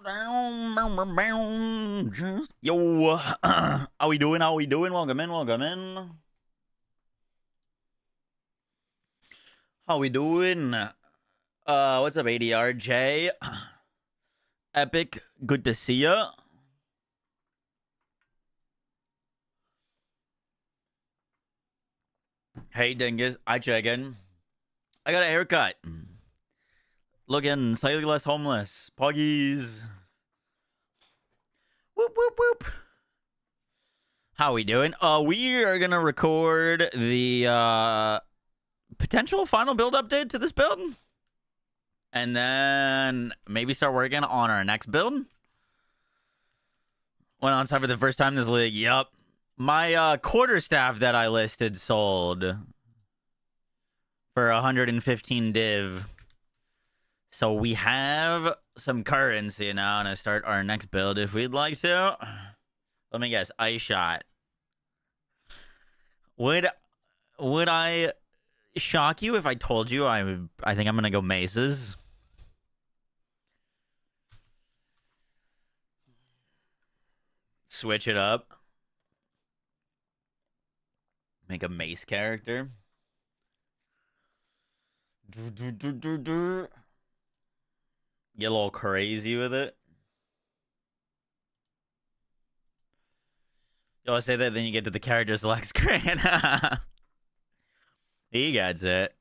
Yo, how we doing? How we doing? Welcome in, welcome in. How we doing? What's up, ADRJ? Epic, good to see ya. Hey, Dingus, I check in. I got a haircut. Looking slightly less homeless. Puggies. Whoop, whoop, whoop. How we doing? We are gonna record the potential final build update to this build, and then maybe start working on our next build. Went on site for the first time this league. Yup. My quarterstaff that I listed sold for 115 div. So we have some currency now to start our next build if we'd like to. Let me guess. Ice shot. Would I shock you if I told you I think I'm gonna go Mazes? Switch it up. Make a mace character. Get a little crazy with it. You'll say that, then you get to the character select screen. He gets it.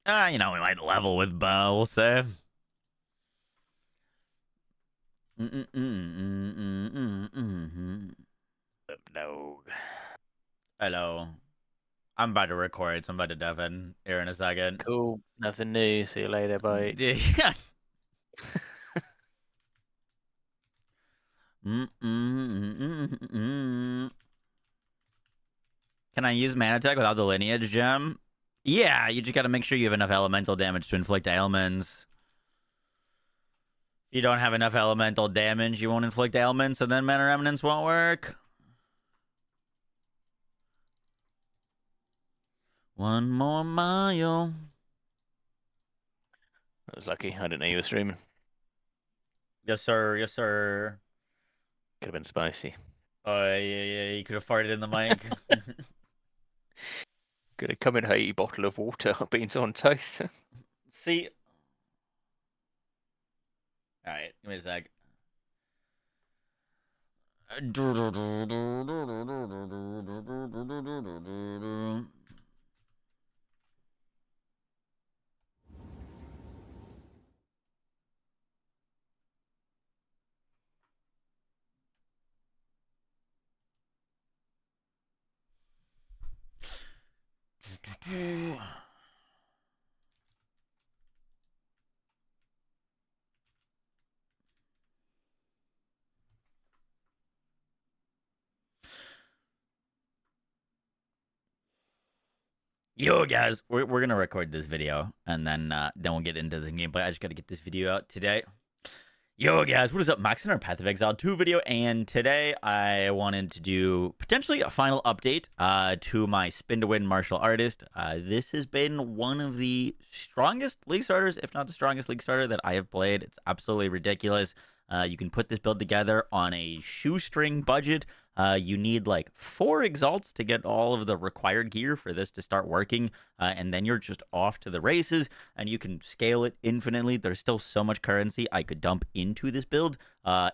You know, we might level with Bo, we'll say. No. Hello. I'm about to record, so I'm about to dive in here in a second. Cool. Nothing new. See you later. Bye. Can I use Mana Tech without the Lineage Gem? Yeah, you just gotta make sure you have enough elemental damage to inflict ailments. If you don't have enough elemental damage, you won't inflict ailments, and then Mana Remnants won't work. One more mile. I was lucky. I didn't know you were streaming. Yes, sir. Yes, sir. Could have been spicy. Oh, yeah. You could have farted in the mic. Could have come in a bottle of water, beans on toast. See? Alright, give me a sec. Yo, guys, we're gonna record this video, and then we'll get into the gameplay. I just gotta get this video out today. Yo, guys, what is up? Max in our Path of Exile 2 video, and today I wanted to do potentially a final update to my Spin to Win martial artist. This has been one of the strongest league starters, if not the strongest league starter that I have played. It's absolutely ridiculous. You can put this build together on a shoestring budget. You need like 4 exalts to get all of the required gear for this to start working, and then you're just off to the races, and you can scale it infinitely. There's still so much currency I could dump into this build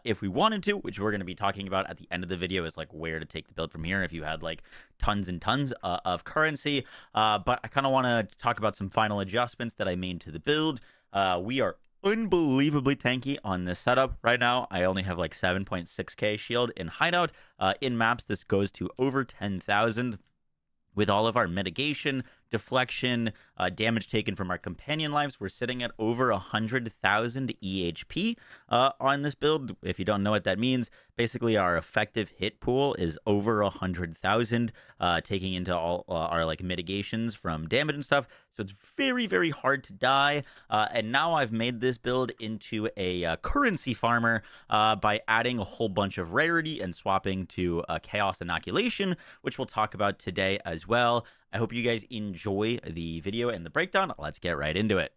if we wanted to, which we're going to be talking about at the end of the video, is like where to take the build from here if you had like tons and tons of currency. But I kind of want to talk about some final adjustments that I made to the build. We are unbelievably tanky on this setup right now. I only have like 7.6k shield in hideout. In maps, this goes to over 10,000. With all of our mitigation, deflection, damage taken from our companion lives, we're sitting at over 100,000 EHP on this build. If you don't know what that means, basically our effective hit pool is over 100,000, taking into all our like mitigations from damage and stuff. So it's very, very hard to die. And now I've made this build into a currency farmer by adding a whole bunch of rarity and swapping to Chaos Inoculation, which we'll talk about today as well. I hope you guys enjoy the video and the breakdown. Let's get right into it.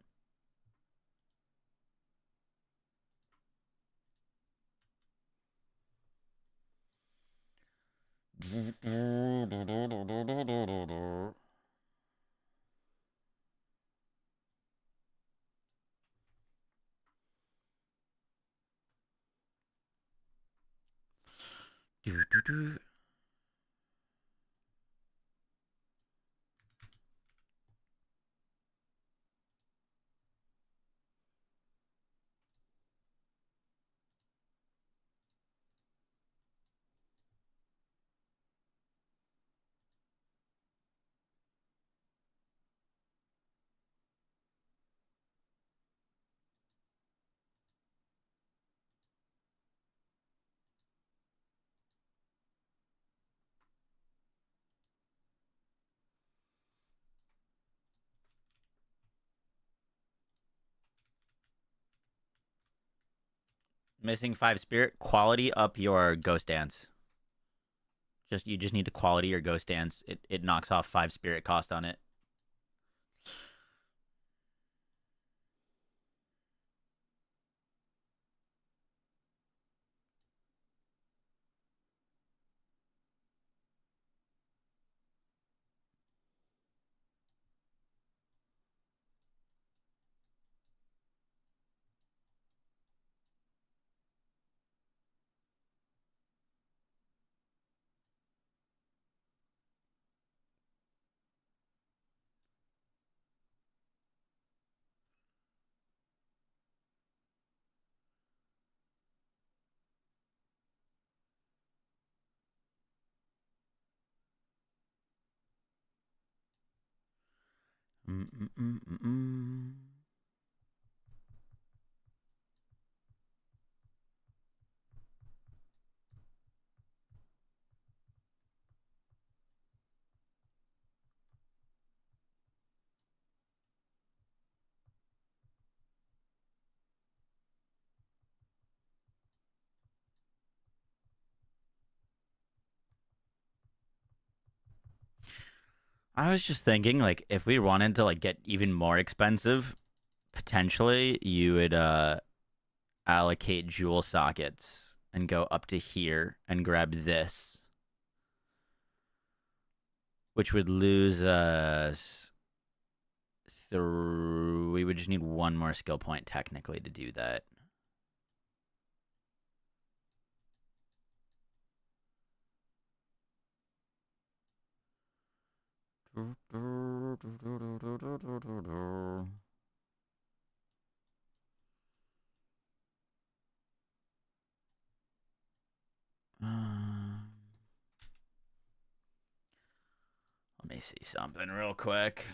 Missing 5 spirit. Quality up your ghost dance. You just need to quality your ghost dance. It knocks off 5 spirit cost on it. Mm-mm-mm-mm-mm. I was just thinking, like, if we wanted to like get even more expensive, potentially you would allocate jewel sockets and go up to here and grab this, which would lose us through. We would just need one more skill point technically to do that. Let me see something real quick.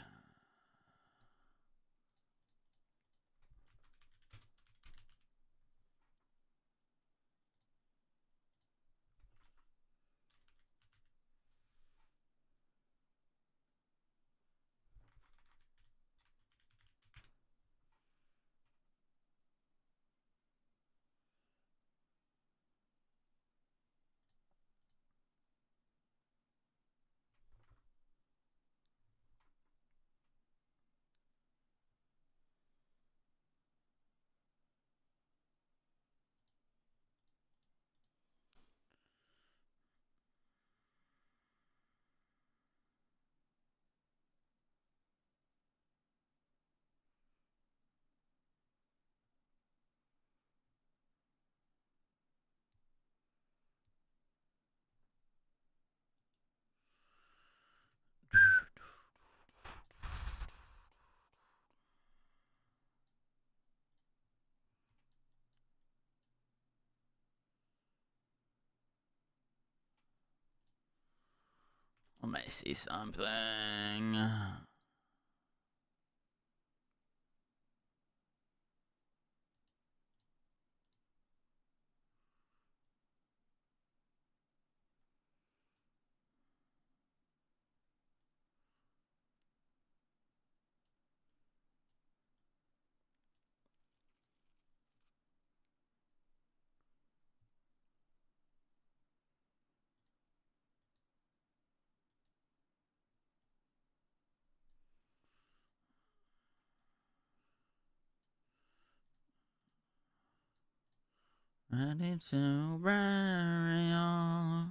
Let me see something. Ready to bury all.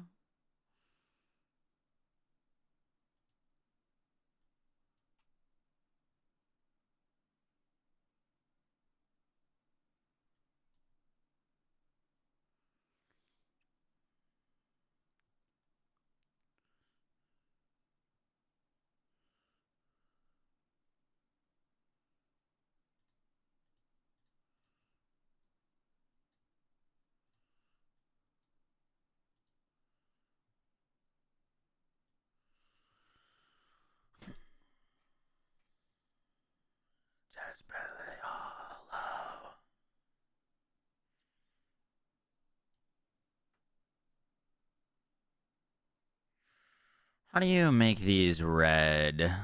How do you make these red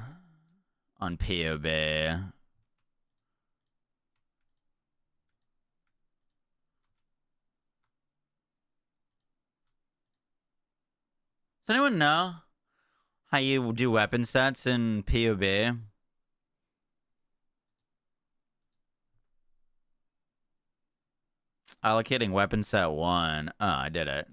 on POB? Does anyone know how you do weapon sets in POB? Allocating weapon set 1. Oh, I did it.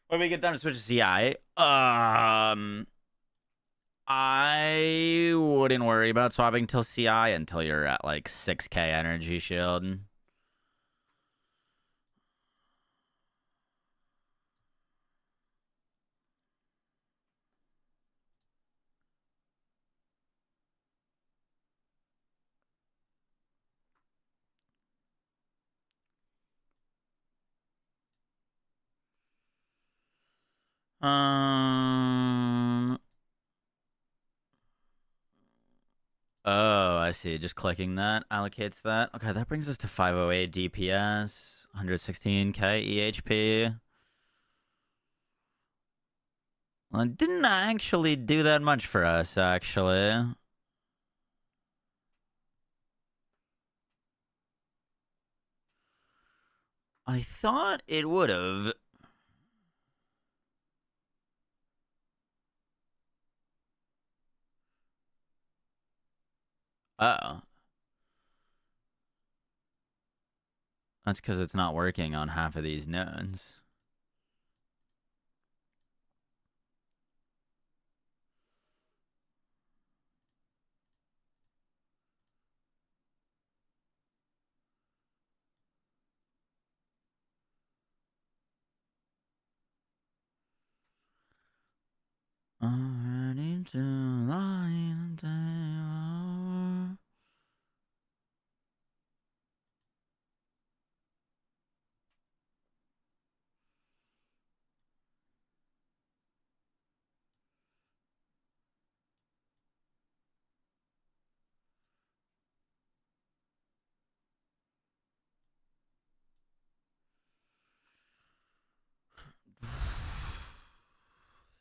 When we get done to switch to CI, I wouldn't worry about swapping till CI until you're at like 6k energy shield. Um. Oh, I see. Just clicking that allocates that. Okay, that brings us to 508 DPS, 116k EHP. Well, it didn't actually do that much for us, actually. I thought it would have. Oh. That's because it's not working on half of these nodes. Already to lie down.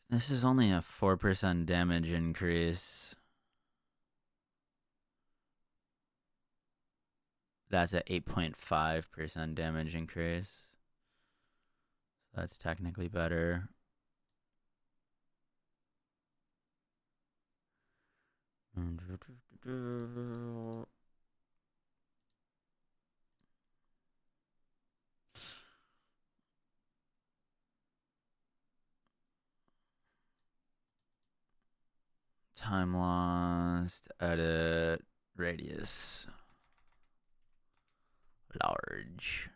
This is only a 4% damage increase. That's an 8.5% damage increase. That's technically better. Time lost, edit, radius, large.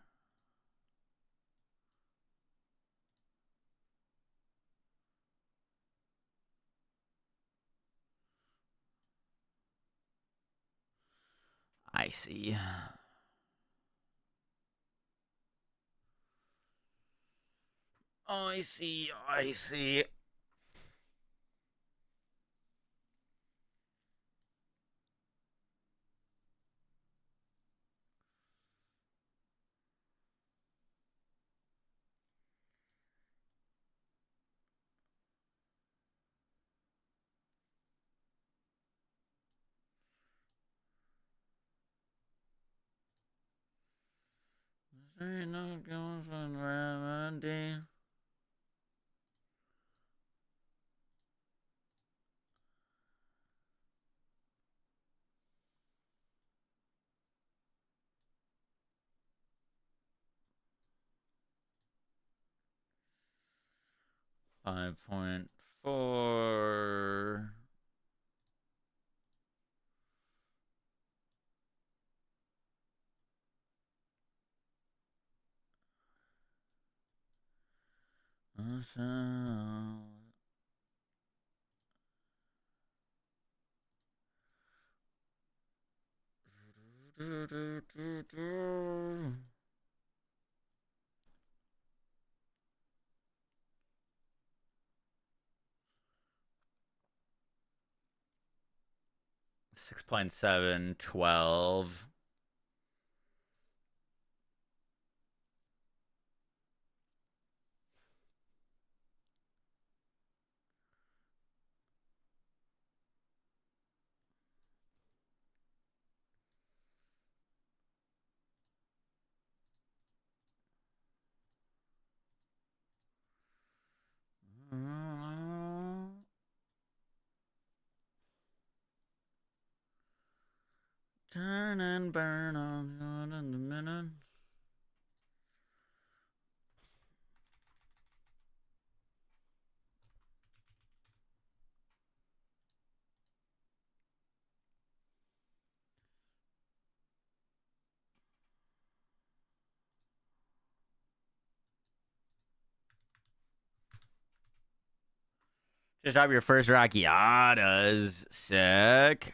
I see. I see, I see. Ain't no going for remedy. $5.4. 6.7, 12. Turn and burn on in the minute. Just drop your first Rockiatas. Sick.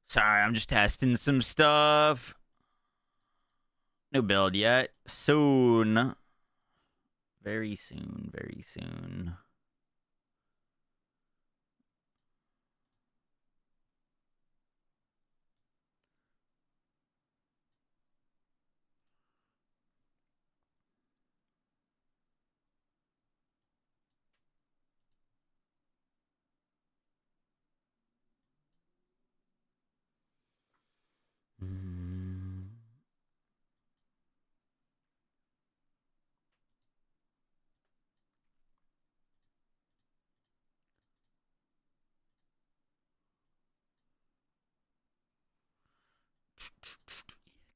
Sorry, I'm just testing some stuff. No build yet. Soon. Very soon, very soon.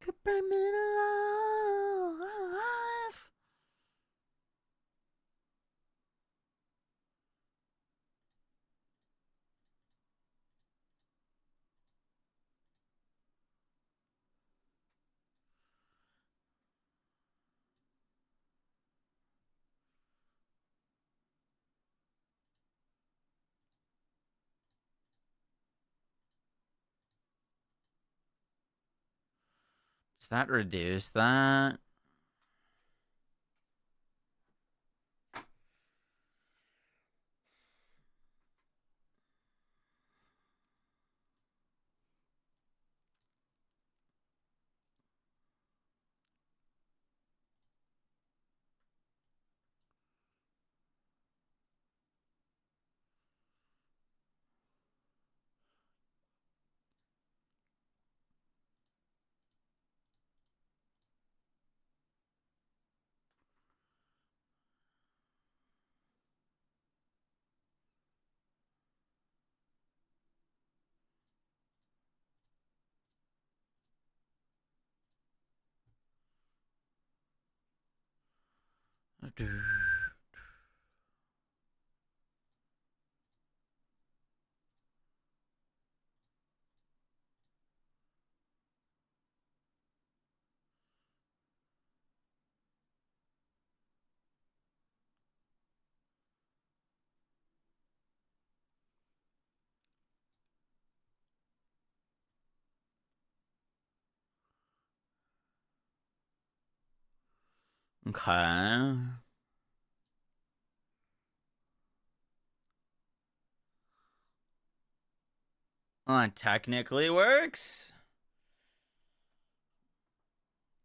Could bring me alive. Does that reduce that? Okay. Well, that technically works.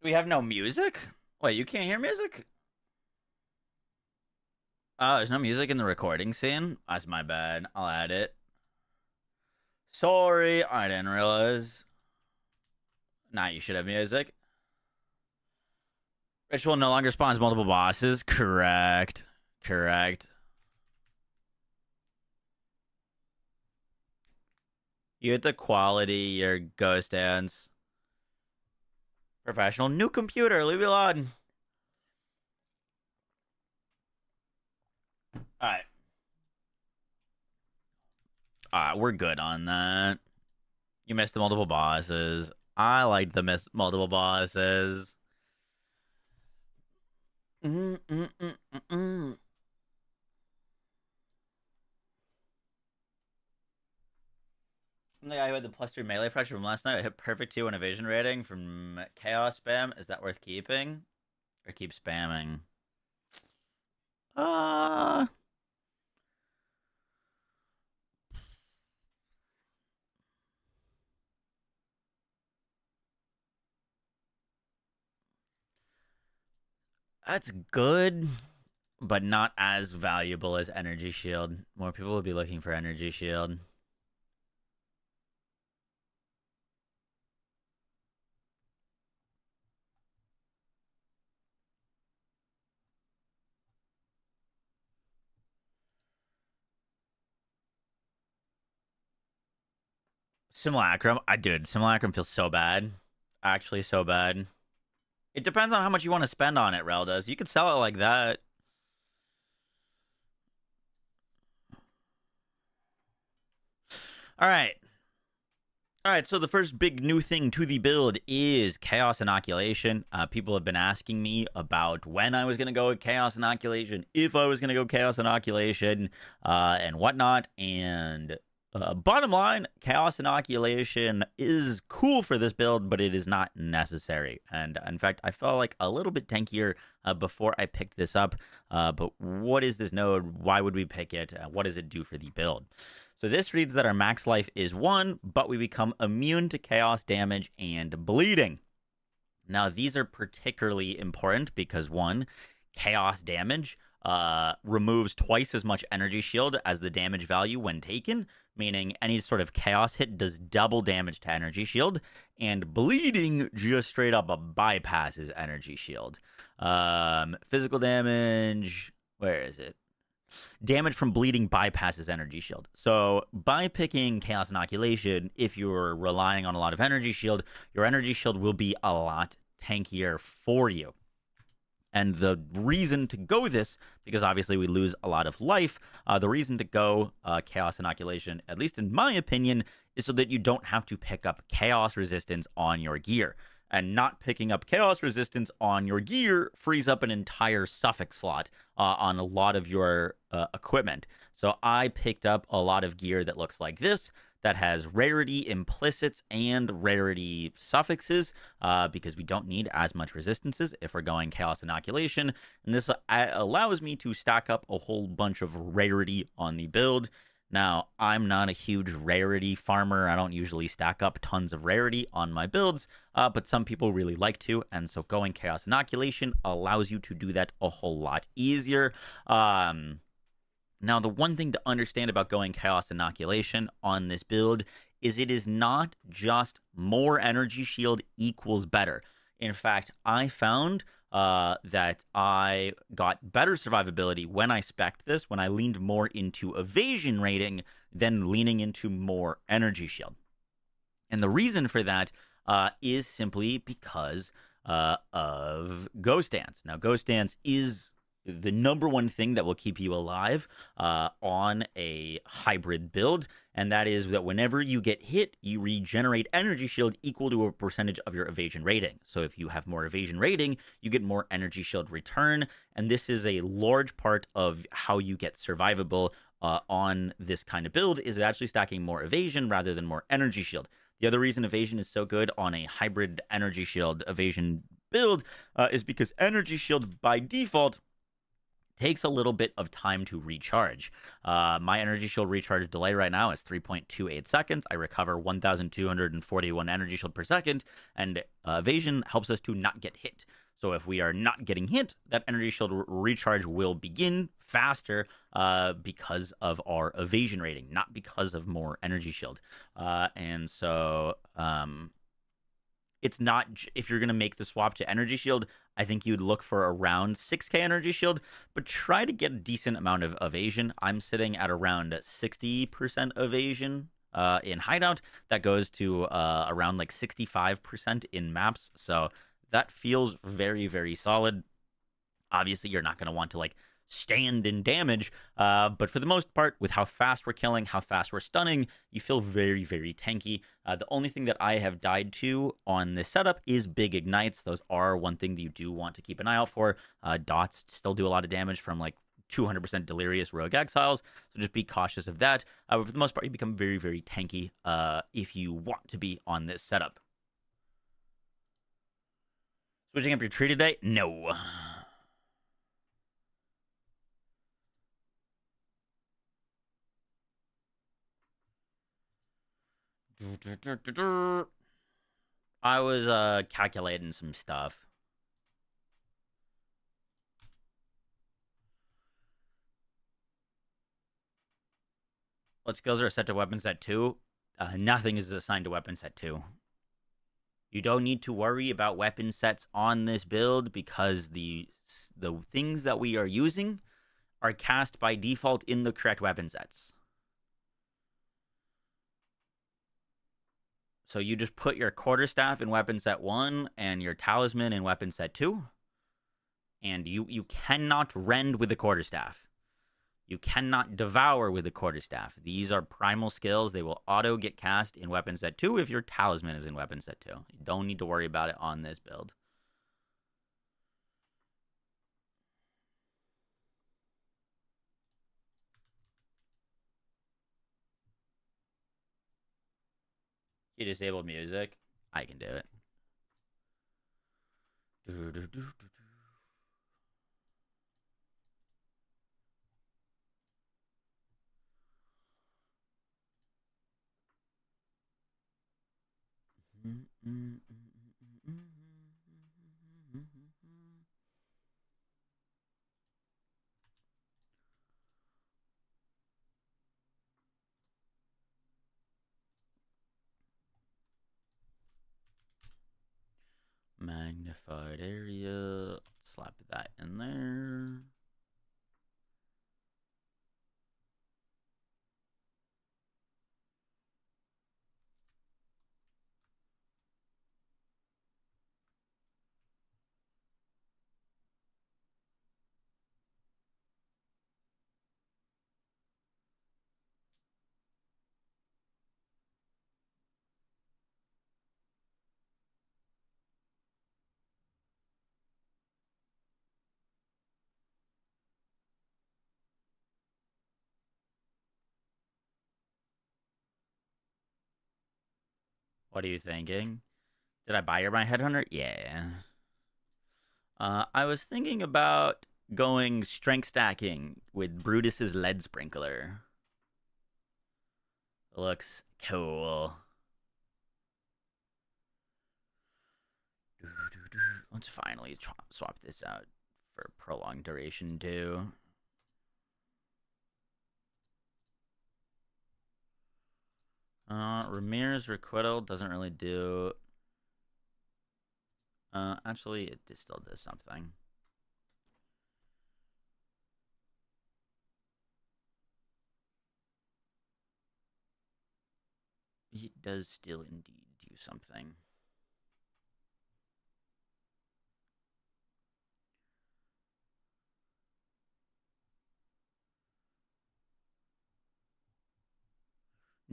We have no music? Wait, you can't hear music? Oh, there's no music in the recording scene? That's my bad. I'll add it. Sorry, I didn't realize. Nah, you should have music. Ritual no longer spawns multiple bosses. Correct. Correct. You get the quality, your ghost dance. Professional. New computer. Leave me alone. Alright. Alright, we're good on that. You missed the multiple bosses. I like the multiple bosses. Mm-mm-mm-mm-mm. The guy who had the +3 melee pressure from last night, I hit perfect 2 on evasion rating from chaos spam. Is that worth keeping? Or keep spamming? Uh that's good, but not as valuable as energy shield. More people will be looking for energy shield. Simulacrum, Simulacrum feels so bad. Actually, so bad. It depends on how much you want to spend on it, Rel does. You could sell it like that. All right. All right, so the first big new thing to the build is Chaos Inoculation. People have been asking me about when I was going to go with Chaos Inoculation, if I was going to go Chaos Inoculation, and whatnot. And bottom line, Chaos Inoculation is cool for this build, but it is not necessary. And in fact, I felt like a little bit tankier before I picked this up. But what is this node? Why would we pick it? What does it do for the build? So this reads that our max life is 1, but we become immune to chaos damage and bleeding. Now, these are particularly important because 1, chaos damage removes twice as much energy shield as the damage value when taken, meaning any sort of chaos hit does double damage to energy shield, and bleeding just straight up bypasses energy shield. Physical damage, where is it? Damage from bleeding bypasses energy shield. So by picking Chaos Inoculation, if you're relying on a lot of energy shield, your energy shield will be a lot tankier for you. And the reason to go this, because obviously we lose a lot of life, the reason to go Chaos Inoculation, at least in my opinion, is so that you don't have to pick up Chaos Resistance on your gear. And not picking up Chaos Resistance on your gear frees up an entire suffix slot on a lot of your equipment. So I picked up a lot of gear that looks like this, that has rarity implicits and rarity suffixes, because we don't need as much resistances if we're going Chaos Inoculation. And this allows me to stack up a whole bunch of rarity on the build. Now, I'm not a huge rarity farmer. I don't usually stack up tons of rarity on my builds, but some people really like to, and so going Chaos Inoculation allows you to do that a whole lot easier. Now, the one thing to understand about going Chaos Inoculation on this build is it is not just more energy shield equals better. In fact, I found that I got better survivability when I spec'd this, when I leaned more into evasion rating than leaning into more energy shield. And the reason for that is simply because of Ghost Dance. Now, Ghost Dance is the number one thing that will keep you alive on a hybrid build, and that is that whenever you get hit, you regenerate energy shield equal to a percentage of your evasion rating. So if you have more evasion rating, you get more energy shield return, and this is a large part of how you get survivable on this kind of build, is actually stacking more evasion rather than more energy shield. The other reason evasion is so good on a hybrid energy shield evasion build is because energy shield by default takes a little bit of time to recharge. My energy shield recharge delay right now is 3.28 seconds. I recover 1,241 energy shield per second, and evasion helps us to not get hit. So if we are not getting hit, that energy shield recharge will begin faster because of our evasion rating, not because of more energy shield. And so it's not, if you're going to make the swap to energy shield, I think you'd look for around 6k energy shield, but try to get a decent amount of evasion. I'm sitting at around 60% evasion in Hideout. That goes to around like 65% in maps. So that feels very, very solid. Obviously, you're not going to want to like stand in damage, but for the most part, with how fast we're killing, how fast we're stunning, you feel very, very tanky. The only thing that I have died to on this setup is big ignites. Those are one thing that you do want to keep an eye out for. Dots still do a lot of damage from like 200% delirious rogue exiles, so just be cautious of that. But for the most part, you become very, very tanky if you want to be on this setup. Switching up your tree today? No. I was calculating some stuff. What skills are set to weapon set 2? Nothing is assigned to weapon set 2. You don't need to worry about weapon sets on this build because the things that we are using are cast by default in the correct weapon sets. So you just put your quarterstaff in weapon set 1 and your talisman in weapon set 2. And you cannot rend with the quarterstaff. You cannot devour with the quarterstaff. These are primal skills. They will auto get cast in weapon set 2 if your talisman is in weapon set 2. You don't need to worry about it on this build. You disabled music. I can do it. Magnified area. Slap that in there. What are you thinking? Did I buy your my headhunter? Yeah. I was thinking about going strength stacking with Brutus's lead sprinkler. Looks cool. Let's finally swap this out for prolonged duration too. Ramirez Requital doesn't really do. Actually, it still does something. It does still indeed do something.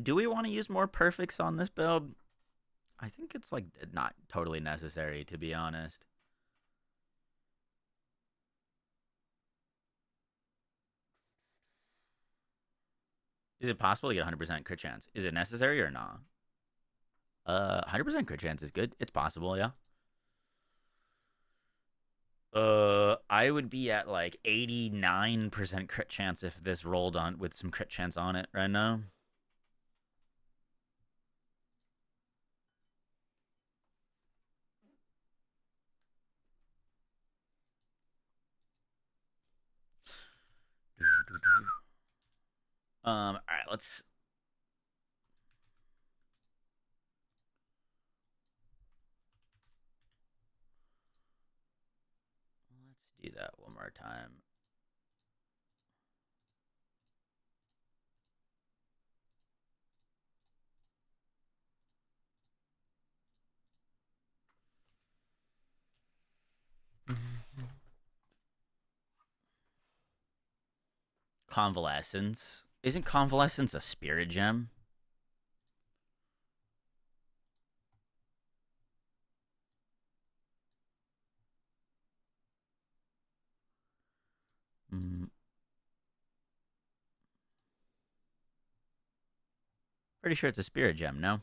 Do we want to use more perfects on this build? I think it's like not totally necessary, to be honest. Is it possible to get 100% crit chance? Is it necessary or not? 100% crit chance is good. It's possible, yeah. I would be at like 89% crit chance if this rolled on with some crit chance on it right now. All right, let's do that one more time. Convalescence. Isn't Convalescence a spirit gem? Pretty sure it's a spirit gem, no?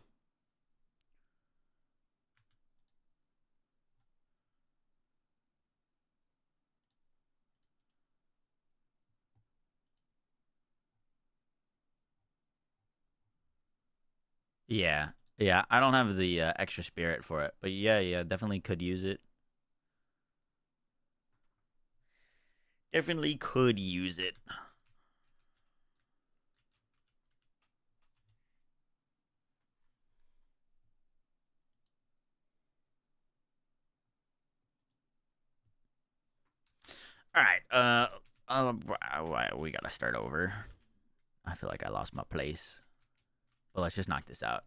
Yeah. Yeah, I don't have the extra spirit for it. But yeah, definitely could use it. Definitely could use it. All right. We gotta start over. I feel like I lost my place. But let's just knock this out.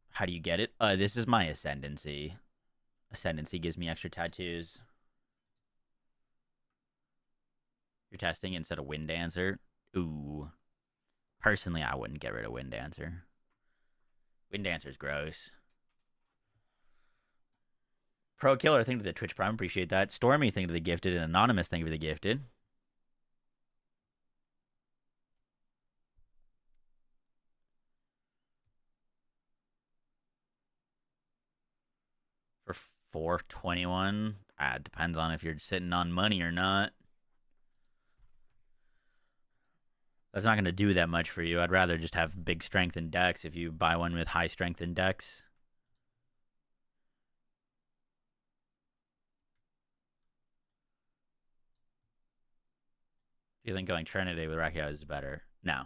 How do you get it? This is my ascendancy. Ascendancy gives me extra tattoos. You're testing instead of Wind Dancer. Ooh. Personally, I wouldn't get rid of Wind Dancer. Wind Dancer's gross. Pro Killer, thank you for the Twitch Prime. Appreciate that. Stormy, thank you for the gifted. And Anonymous, thank you for the gifted. For 421, it depends on if you're sitting on money or not. That's not going to do that much for you. I'd rather just have big strength and dex if you buy one with high strength and dex. Do you think going Trinity with Rakia is better? No.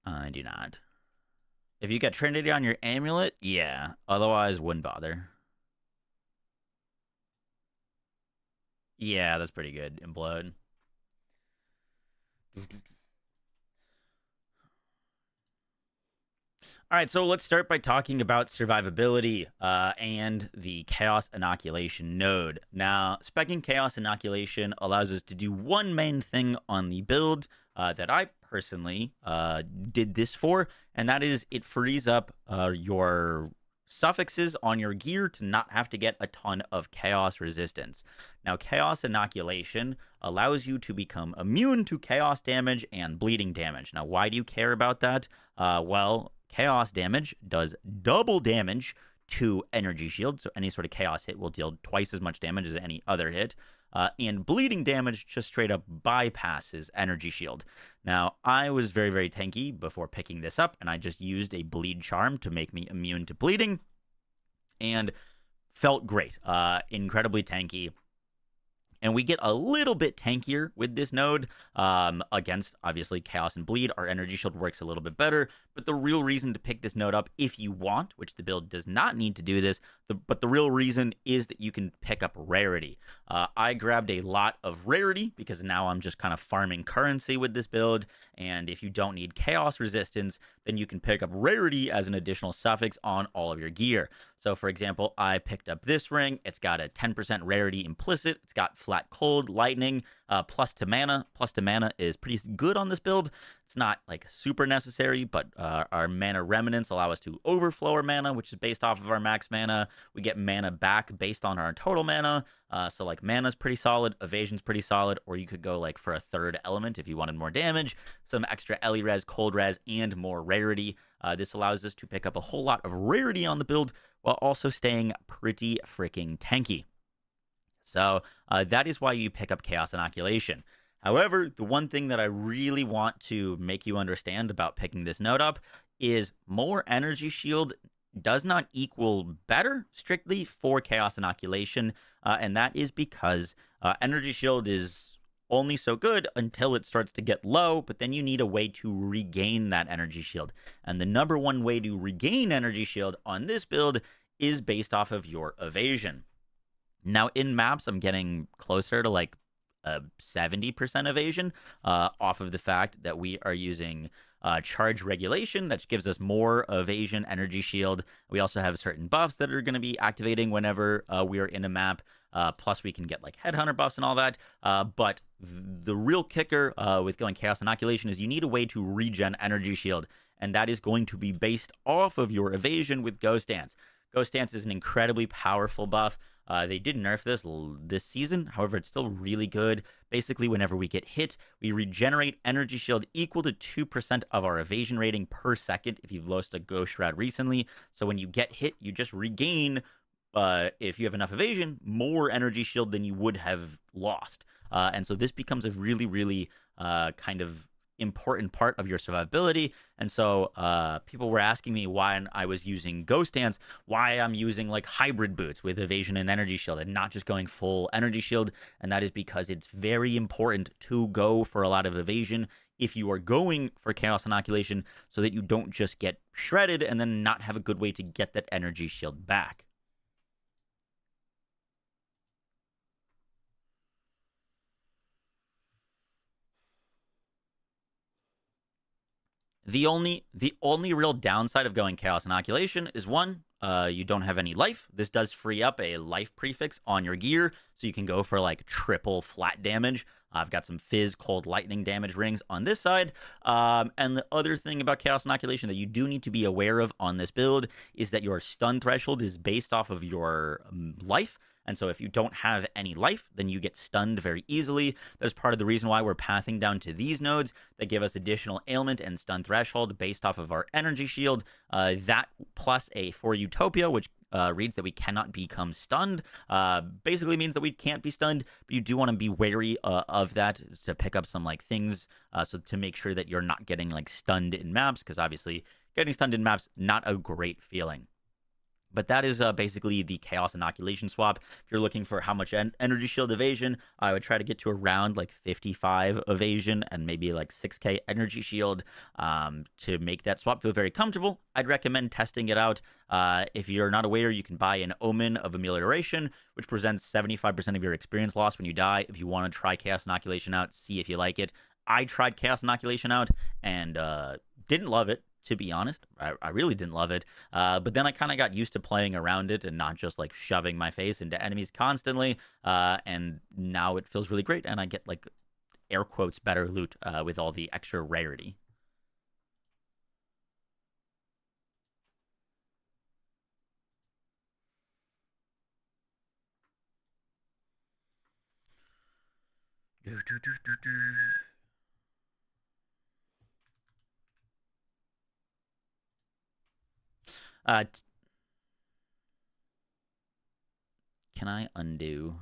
I do not. If you get Trinity on your amulet, yeah. Otherwise, wouldn't bother. Yeah, that's pretty good. Implode. All right, so let's start by talking about survivability and the Chaos Inoculation node. Now, specking Chaos Inoculation allows us to do one main thing on the build that I personally did this for, and that is it frees up your suffixes on your gear to not have to get a ton of chaos resistance. Now, Chaos Inoculation allows you to become immune to chaos damage and bleeding damage. Now, why do you care about that? Well, chaos damage does double damage to energy shield, so any sort of chaos hit will deal twice as much damage as any other hit. And bleeding damage just straight up bypasses energy shield. Now, I was very, very tanky before picking this up, and I just used a bleed charm to make me immune to bleeding, and felt great. Incredibly tanky. And we get a little bit tankier with this node against, obviously, Chaos and Bleed. Our Energy Shield works a little bit better, but the real reason to pick this node up, if you want, which the build does not need to do this, but the real reason is that you can pick up Rarity. I grabbed a lot of Rarity because now I'm just kind of farming currency with this build, and if you don't need Chaos Resistance, then you can pick up Rarity as an additional suffix on all of your gear. So, for example, I picked up this ring. It's got a 10% Rarity implicit. It's got Flat Cold, Lightning, plus to mana. Plus to mana is pretty good on this build. It's not like super necessary, but our mana remnants allow us to overflow our mana, which is based off of our max mana. We get mana back based on our total mana. So like mana's pretty solid, evasion's pretty solid, or you could go like for a third element if you wanted more damage, some extra Ellie res, cold res, and more Rarity. This allows us to pick up a whole lot of Rarity on the build while also staying pretty freaking tanky. So that is why you pick up Chaos Inoculation. However, the one thing that I really want to make you understand about picking this node up is more energy shield does not equal better strictly for Chaos Inoculation, and that is because energy shield is only so good until it starts to get low, but then you need a way to regain that energy shield. And the number one way to regain energy shield on this build is based off of your evasion. Now, in maps, I'm getting closer to like 70% evasion off of the fact that we are using charge regulation that gives us more evasion, energy shield. We also have certain buffs that are going to be activating whenever we are in a map. Plus, we can get like headhunter buffs and all that. But the real kicker with going Chaos Inoculation is you need a way to regen energy shield, and that is going to be based off of your evasion with Ghost Dance. Ghost Dance is an incredibly powerful buff. They did nerf this season, however, it's still really good. Basically, whenever we get hit, we regenerate energy shield equal to 2% of our evasion rating per second if you've lost a Ghost Shroud recently. So when you get hit, you just regain, if you have enough evasion, more energy shield than you would have lost. And so this becomes a really, really kind of important part of your survivability. And so people were asking me why I was using Ghost Dance, why I'm using like hybrid boots with evasion and energy shield and not just going full energy shield. And that is because it's very important to go for a lot of evasion if you are going for Chaos Inoculation, so that you don't just get shredded and then not have a good way to get that energy shield back. The only real downside of going Chaos Inoculation is one, you don't have any life. This does free up a life prefix on your gear, so you can go for like triple flat damage. I've got some Fizz Cold Lightning damage rings on this side. And the other thing about Chaos Inoculation that you do need to be aware of on this build is that your stun threshold is based off of your life. And so if you don't have any life, then you get stunned very easily. That's part of the reason why we're pathing down to these nodes that give us additional ailment and stun threshold based off of our energy shield. That plus a for Utopia, which reads that we cannot become stunned, basically means that we can't be stunned, but you do want to be wary of that to pick up some like things, so to make sure that you're not getting like stunned in maps, because obviously getting stunned in maps, not a great feeling. But that is basically the Chaos Inoculation swap. If you're looking for how much energy shield evasion, I would try to get to around like 55 evasion and maybe like 6k energy shield to make that swap feel very comfortable. I'd recommend testing it out. If you're not aware, you can buy an Omen of Amelioration, which presents 75% of your experience loss when you die. If you want to try Chaos Inoculation out, see if you like it. I tried Chaos Inoculation out and didn't love it. To be honest, I really didn't love it. But then I kind of got used to playing around it and not just like shoving my face into enemies constantly. And now it feels really great. And I get like air quotes better loot with all the extra rarity. Can I undo?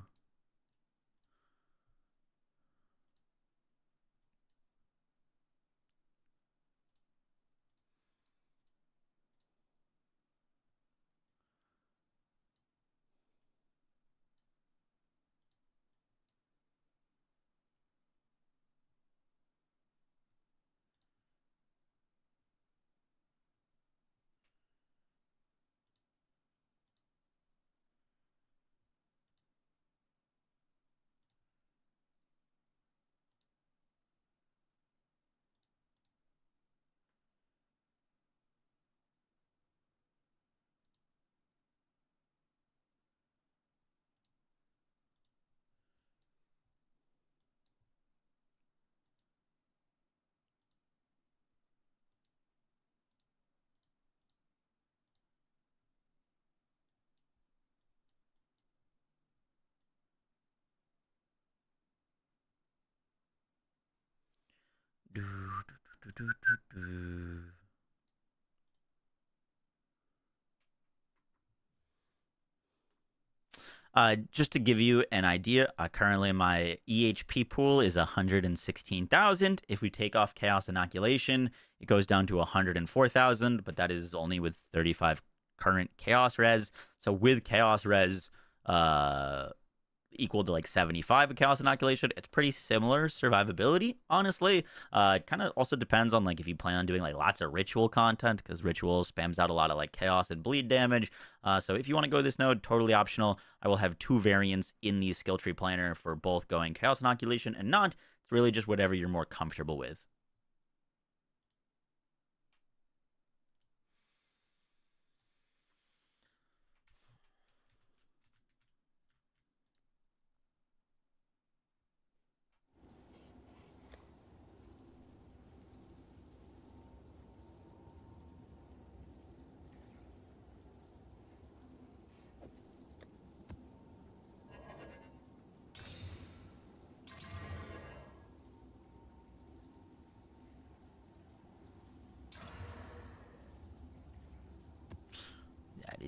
Just to give you an idea, currently my EHP pool is 116,000. If we take off Chaos Inoculation, it goes down to 104,000, but that is only with 35 current Chaos Res. So with Chaos Res equal to like 75 of Chaos Inoculation, it's pretty similar survivability, honestly. It kind of also depends on like if you plan on doing like lots of ritual content, because ritual spams out a lot of like chaos and bleed damage. So if you want to go this node, totally optional. I will have two variants in the skill tree planner for both going Chaos Inoculation and not. It's really just whatever you're more comfortable with.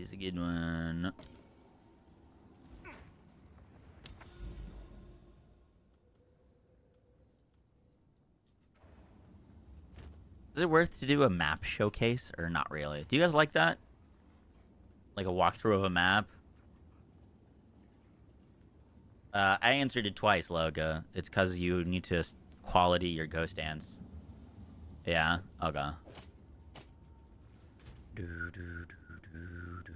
is a good one. Is it worth to do a map showcase or not really? Do you guys like that? Like a walkthrough of a map? I answered it twice, Loga. It's because you need to quality your ghost dance. Yeah? Okay. Do, do, do, do, do.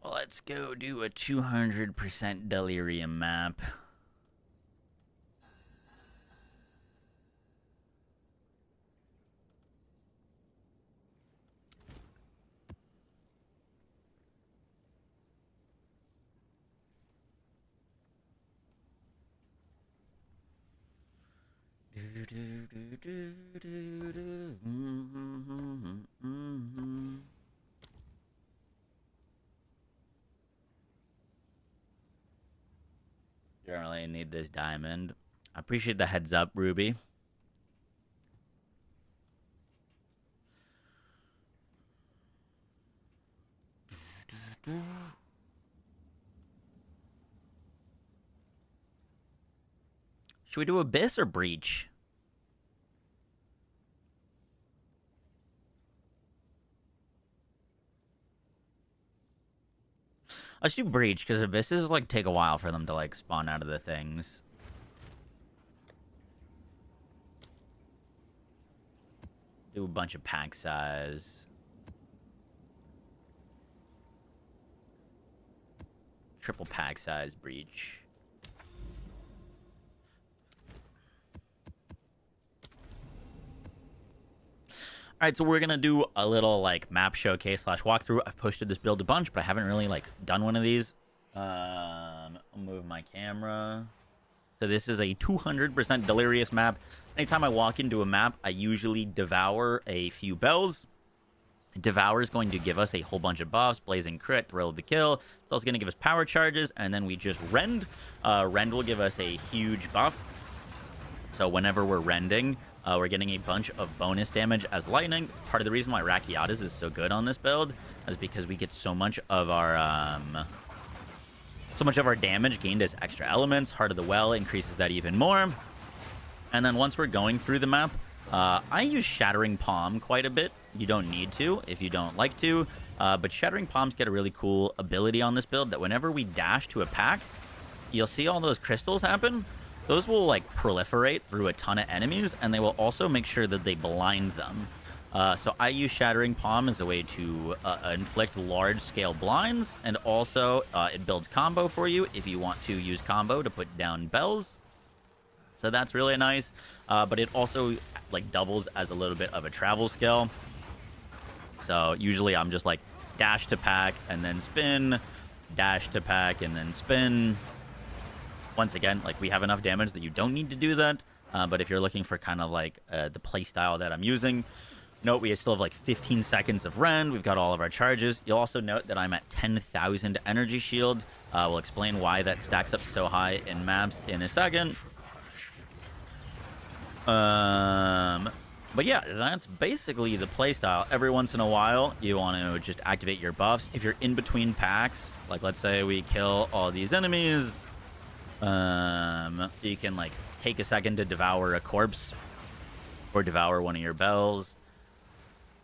Let's go do a 200% delirium map. You don't really need this diamond. I appreciate the heads up, Ruby. Should we do Abyss or Breach? Let's do Breach, because Abysses, like, take a while for them to, like, spawn out of the things. Do a bunch of pack size. Triple pack size Breach. Alright, so we're gonna do a little, like, map showcase slash walkthrough. I've posted this build a bunch, but I haven't really, like, done one of these. I'll move my camera. So this is a 200% delirious map. Anytime I walk into a map, I usually devour a few bells. Devour is going to give us a whole bunch of buffs. Blazing Crit, Thrill of the Kill. It's also going to give us power charges, and then we just rend. Rend will give us a huge buff. So whenever we're rending, we're getting a bunch of bonus damage as lightning. Part of the reason why Rakiatas is so good on this build is because we get so much of our damage gained as extra elements. Heart of the Well increases that even more. And then once we're going through the map, I use Shattering Palm quite a bit. You don't need to if you don't like to, but Shattering Palms get a really cool ability on this build that whenever we dash to a pack, you'll see all those crystals happen. Those will, like, proliferate through a ton of enemies, and they will also make sure that they blind them. So I use Shattering Palm as a way to inflict large-scale blinds, and also it builds combo for you if you want to use combo to put down bells. So that's really nice, but it also, like, doubles as a little bit of a travel skill. So usually I'm just, like, dash to pack and then spin, dash to pack and then spin. Once again, like, we have enough damage that you don't need to do that, but if you're looking for kind of, like, the play style that I'm using, note we still have, like, 15 seconds of rend. We've got all of our charges. You'll also note that I'm at 10,000 energy shield. We'll explain why that stacks up so high in maps in a second. But yeah, that's basically the playstyle. Every once in a while, you want to just activate your buffs. If you're in between packs, like, let's say we kill all these enemies, you can, like, take a second to devour a corpse or devour one of your bells.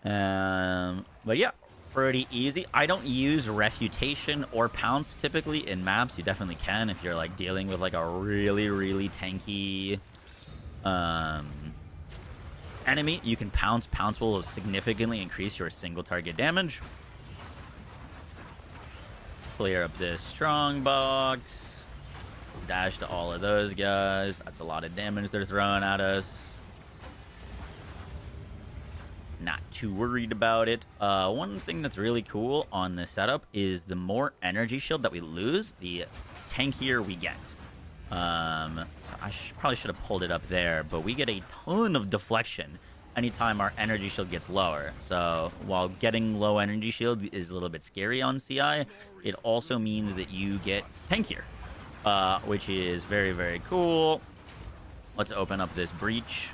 But yeah, pretty easy. I don't use Refutation or Pounce typically in maps. You definitely can if you're, like, dealing with, like, a really, really tanky enemy. You can Pounce. Pounce will significantly increase your single target damage. Clear up this strong box. Dash to all of those guys. That's a lot of damage they're throwing at us. Not too worried about it. One thing that's really cool on this setup is the more energy shield that we lose, the tankier we get. So I probably should have pulled it up there, but we get a ton of deflection anytime our energy shield gets lower. So while getting low energy shield is a little bit scary on CI, it also means that you get tankier, which is very, very cool. Let's open up this breach.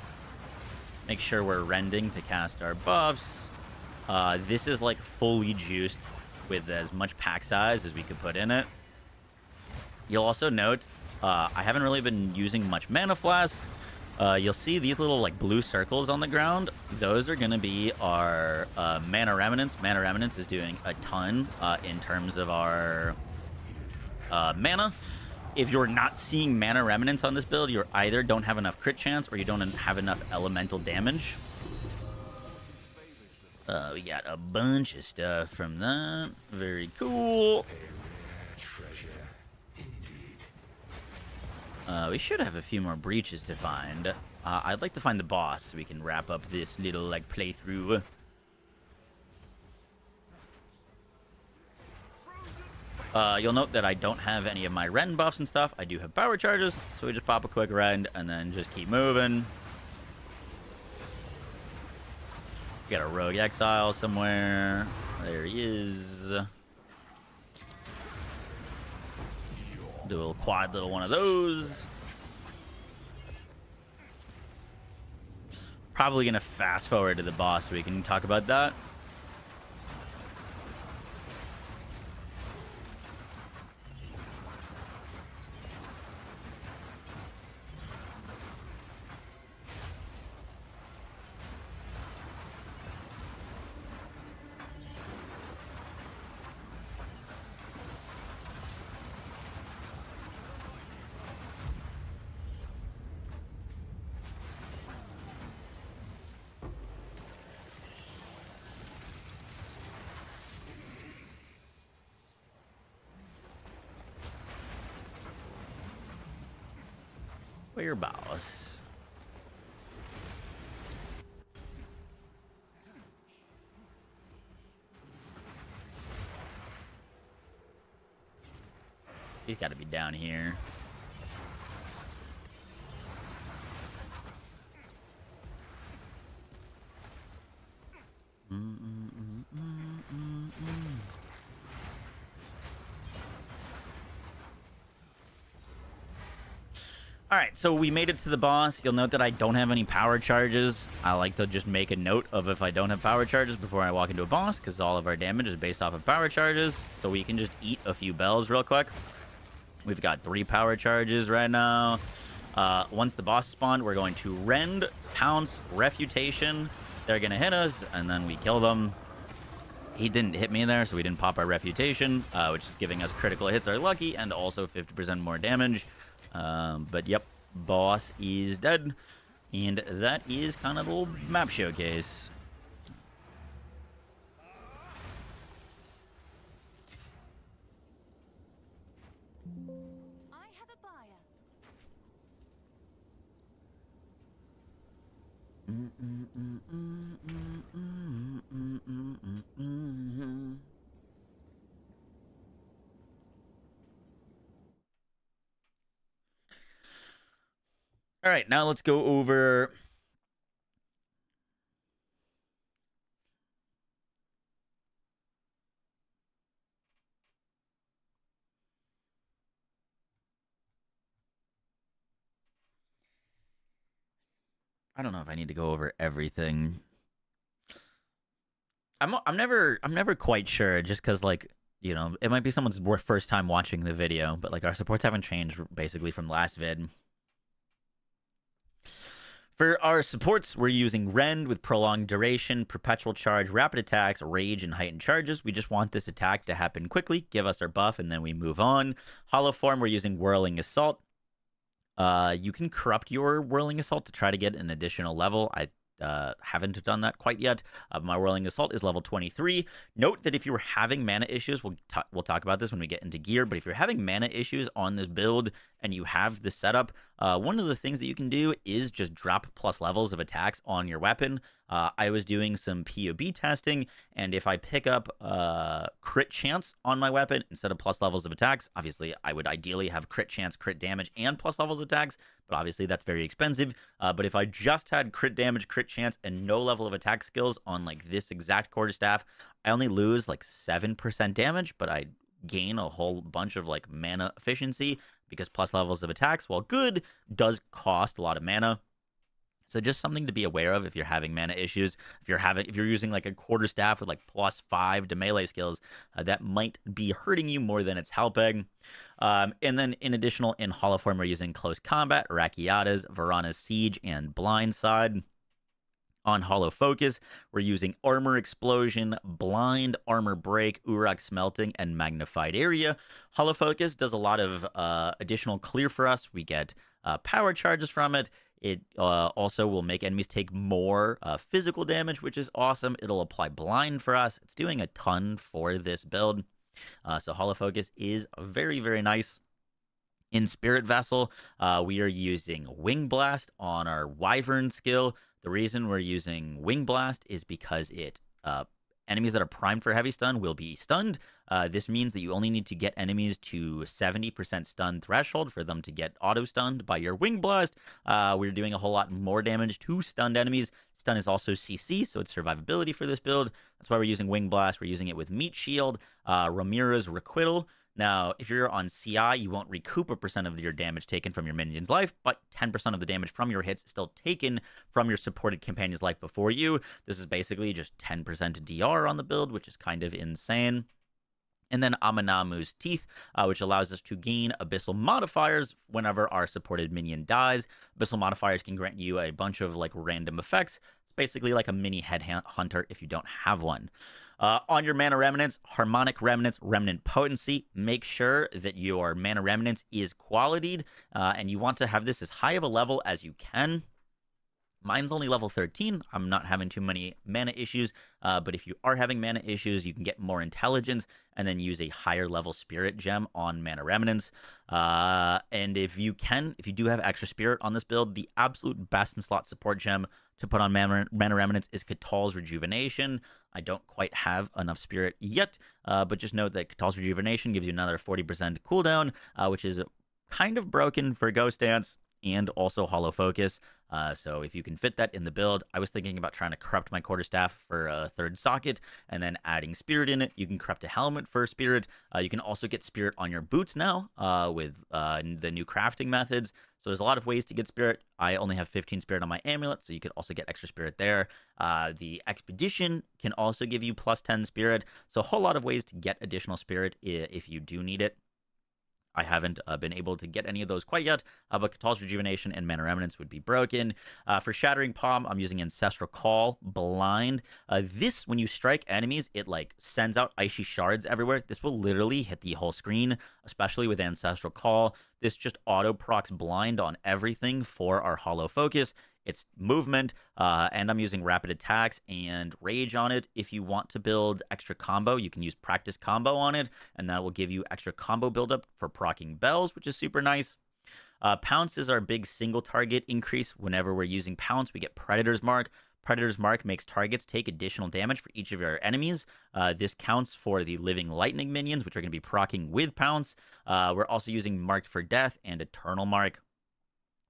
Make sure we're rending to cast our buffs. This is like fully juiced with as much pack size as we could put in it. You'll also note I haven't really been using much mana flasks. You'll see these little like blue circles on the ground. Those are going to be our mana remnants. Mana remnants is doing a ton in terms of our mana. If you're not seeing mana remnants on this build, you either don't have enough crit chance or you don't have enough elemental damage. We got a bunch of stuff from that. Very cool. We should have a few more breaches to find. I'd like to find the boss so we can wrap up this little like playthrough. You'll note that I don't have any of my rend buffs and stuff. I do have power charges, so we just pop a quick rend and then just keep moving. We got a rogue Exile somewhere. There he is. Do a little quad little one of those. Probably gonna fast forward to the boss so we can talk about that. Where your boss? He's got to be down here. Alright, so we made it to the boss. You'll note that I don't have any power charges. I like to just make a note of if I don't have power charges before I walk into a boss, because all of our damage is based off of power charges. So we can just eat a few bells real quick. We've got 3 power charges right now. Once the boss spawned, we're going to rend, pounce, refutation. They're going to hit us, and then we kill them. He didn't hit me there, so we didn't pop our refutation, which is giving us critical hits are lucky, and also 50% more damage. But yep, boss is dead, and that is kind of the little map showcase. I have a buyer. All right, now let's go over I don't know if I need to go over everything. I'm never quite sure, just because, like, you know, it might be someone's first time watching the video, but like our supports haven't changed basically from last vid. For our supports, we're using Rend with prolonged duration, perpetual charge, rapid attacks, rage, and heightened charges. We just want this attack to happen quickly, give us our buff, and then we move on. Hollow form, we're using Whirling Assault. You can corrupt your Whirling Assault to try to get an additional level. I haven't done that quite yet. My Whirling Assault is level 23. Note that if you're having mana issues, we'll talk about this when we get into gear, but if you're having mana issues on this build and you have this setup, one of the things that you can do is just drop plus levels of attacks on your weapon. I was doing some POB testing, and if I pick up crit chance on my weapon instead of plus levels of attacks, obviously I would ideally have crit chance, crit damage, and plus levels of attacks, but obviously that's very expensive. But if I just had crit damage, crit chance, and no level of attack skills on like this exact quarterstaff, I only lose like 7% damage, but I gain a whole bunch of like mana efficiency because plus levels of attacks, while good, does cost a lot of mana. So just something to be aware of if you're having mana issues. If you're using like a quarterstaff with like +5 to melee skills, that might be hurting you more than it's helping. And then in hollow form, we're using close combat, Rakiatas, Varana's Siege, and Blindside. On hollow focus, we're using armor explosion, blind, armor break, Uruk smelting, and magnified area. Hollow focus does a lot of additional clear for us. We get power charges from it. It also will make enemies take more physical damage, which is awesome. It'll apply blind for us. It's doing a ton for this build. So hollow focus is very, very nice. In Spirit Vessel, we are using Wing Blast on our Wyvern skill. The reason we're using Wing Blast is because enemies that are primed for heavy stun will be stunned. This means that you only need to get enemies to 70% stun threshold for them to get auto-stunned by your Wing Blast. We're doing a whole lot more damage to stunned enemies. Stun is also CC, so it's survivability for this build. That's why we're using Wing Blast. We're using it with Meat Shield, Ramira's Requital. Now, if you're on CI, you won't recoup a percent of your damage taken from your minion's life, but 10% of the damage from your hits is still taken from your supported companion's life before you. This is basically just 10% DR on the build, which is kind of insane. And then Amanamu's Teeth, which allows us to gain Abyssal Modifiers whenever our supported minion dies. Abyssal Modifiers can grant you a bunch of like random effects. It's basically like a mini headhunter if you don't have one. On your Mana Remnants, Harmonic Remnants, Remnant Potency, make sure that your Mana Remnants is qualitied, and you want to have this as high of a level as you can. Mine's only level 13. I'm not having too many mana issues, but if you are having mana issues, you can get more intelligence and then use a higher level spirit gem on Mana Remnants. And if you do have extra spirit on this build, the absolute best in slot support gem to put on Mana Remnants is Katal's Rejuvenation. I don't quite have enough spirit yet, but just note that Katal's Rejuvenation gives you another 40% cooldown, which is kind of broken for Ghost Dance and also Hollow Focus. So if you can fit that in the build, I was thinking about trying to corrupt my quarterstaff for a third socket and then adding spirit in it. You can corrupt a helmet for spirit. You can also get spirit on your boots now with the new crafting methods. So there's a lot of ways to get spirit. I only have 15 spirit on my amulet, so you could also get extra spirit there. The expedition can also give you plus 10 spirit. So a whole lot of ways to get additional spirit if you do need it. I haven't been able to get any of those quite yet, but Katal's Rejuvenation and Mana Remnants would be broken. For Shattering Palm, I'm using Ancestral Call, Blind. This, when you strike enemies, it like sends out icy shards everywhere. This will literally hit the whole screen, especially with Ancestral Call. This just auto-procs Blind on everything for our Hollow Focus. It's movement, and I'm using rapid attacks and rage on it. If you want to build extra combo, you can use practice combo on it, and that will give you extra combo buildup for proccing bells, which is super nice. Pounce is our big single target increase. Whenever we're using Pounce, we get Predator's Mark. Predator's Mark makes targets take additional damage for each of your enemies. This counts for the Living Lightning minions, which are going to be proccing with Pounce. We're also using Marked for Death and Eternal Mark.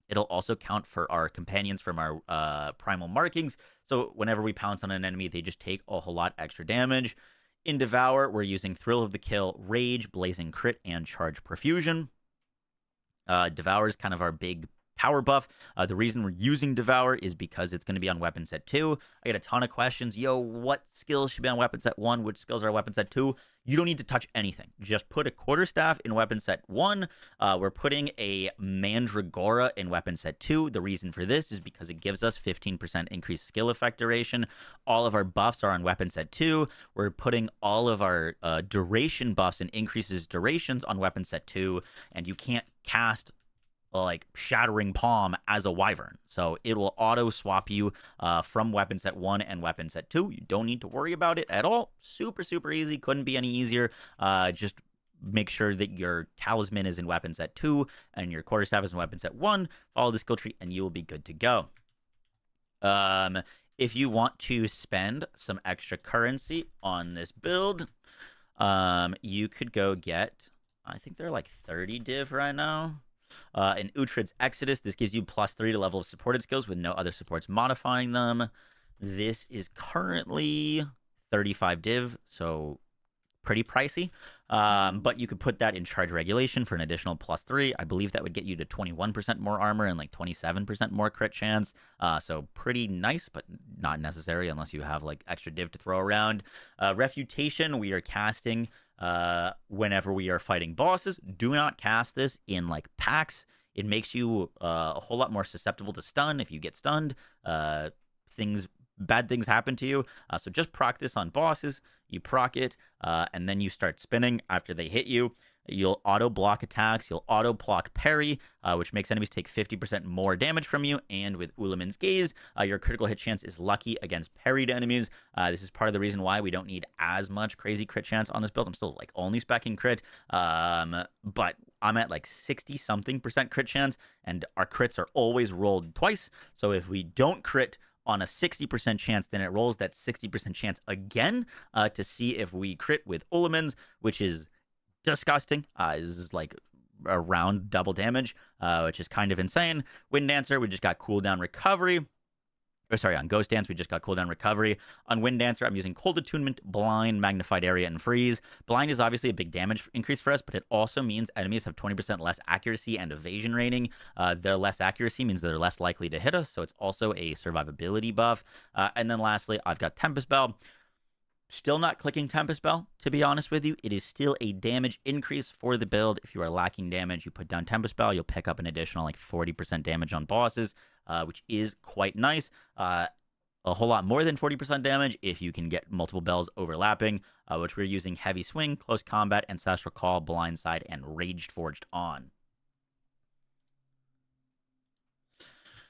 It'll also count for our companions from our primal markings. So whenever we pounce on an enemy, they just take a whole lot extra damage. In Devour, we're using Thrill of the Kill, Rage, Blazing Crit, and Charge Profusion. Devour is kind of our big power buff. The reason we're using Devour is because it's going to be on weapon set 2. I get a ton of questions. Yo, what skills should be on weapon set 1? Which skills are weapon set 2? You don't need to touch anything. Just put a quarterstaff in weapon set 1. We're putting a Mandragora in weapon set 2. The reason for this is because it gives us 15% increased skill effect duration. All of our buffs are on weapon set 2. We're putting all of our duration buffs and increases durations on weapon set 2. And you can't cast like Shattering Palm as a Wyvern. So it will auto swap you from weapon set 1 and weapon set 2. You don't need to worry about it at all. Super, super easy. Couldn't be any easier. Just make sure that your talisman is in weapon set 2 and your quarterstaff is in weapon set 1. Follow the skill tree and you will be good to go. if you want to spend some extra currency on this build, you could go get, I think they're like 30 div right now. In Uhtred's Exodus, this gives you +3 to level of supported skills with no other supports modifying them. This is currently 35 div, so pretty pricey. But you could put that in charge regulation for an additional +3. I believe that would get you to 21% more armor and like 27% more crit chance. So pretty nice, but not necessary unless you have like extra div to throw around. Refutation, we are casting whenever we are fighting bosses. Do not cast this in like packs. It makes you a whole lot more susceptible to stun. If you get stunned, bad things happen to you. So just proc this on bosses. You proc it, and then you start spinning after they hit you. You'll auto block attacks. You'll auto block parry, which makes enemies take 50% more damage from you. And with Ulamin's Gaze, your critical hit chance is lucky against parried enemies. This is part of the reason why we don't need as much crazy crit chance on this build. I'm still like only specking crit, but I'm at like 60-something% crit chance, and our crits are always rolled twice. So if we don't crit on a 60% chance, then it rolls that 60% chance again to see if we crit with Ulamin's, which is disgusting. This is like around double damage, which is kind of insane. Wind Dancer, we just got cooldown recovery. On Ghost Dance, we just got cooldown recovery. On Wind Dancer, I'm using Cold Attunement, Blind, Magnified Area, and Freeze. Blind is obviously a big damage increase for us, but it also means enemies have 20% less accuracy and evasion rating. Their less accuracy means they're less likely to hit us, so it's also a survivability buff. And then lastly, I've got Tempest Bell. Still not clicking Tempest Bell, to be honest with you. It is still a damage increase for the build. If you are lacking damage, you put down Tempest Bell, you'll pick up an additional like 40% damage on bosses, which is quite nice. A whole lot more than 40% damage if you can get multiple bells overlapping, which we're using Heavy Swing, Close Combat, Ancestral Call, Blindside, and Raged Forged on.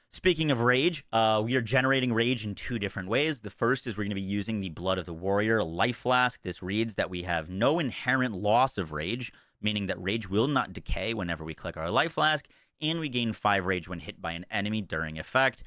Speaking of rage, we are generating rage in 2 different ways. The first is we're going to be using the Blood of the Warrior Life Flask. This reads that we have no inherent loss of rage, meaning that rage will not decay whenever we click our Life Flask, and we gain 5 rage when hit by an enemy during effect.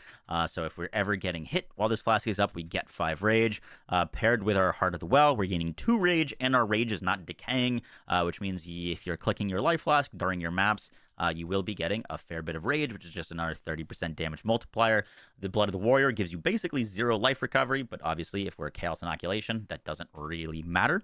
So if we're ever getting hit while this flask is up, we get 5 rage. Paired with our Heart of the Well, we're gaining 2 rage, and our rage is not decaying, which means if you're clicking your Life Flask during your maps, you will be getting a fair bit of rage, which is just another 30% damage multiplier. The Blood of the Warrior gives you basically 0 life recovery, but obviously if we're a Chaos Inoculation, that doesn't really matter.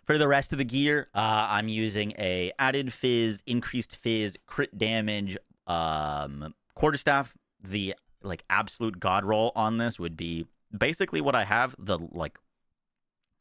For the rest of the gear, I'm using a added fizz, increased fizz, crit damage, quarterstaff. The like absolute god roll on this would be basically what I have. The like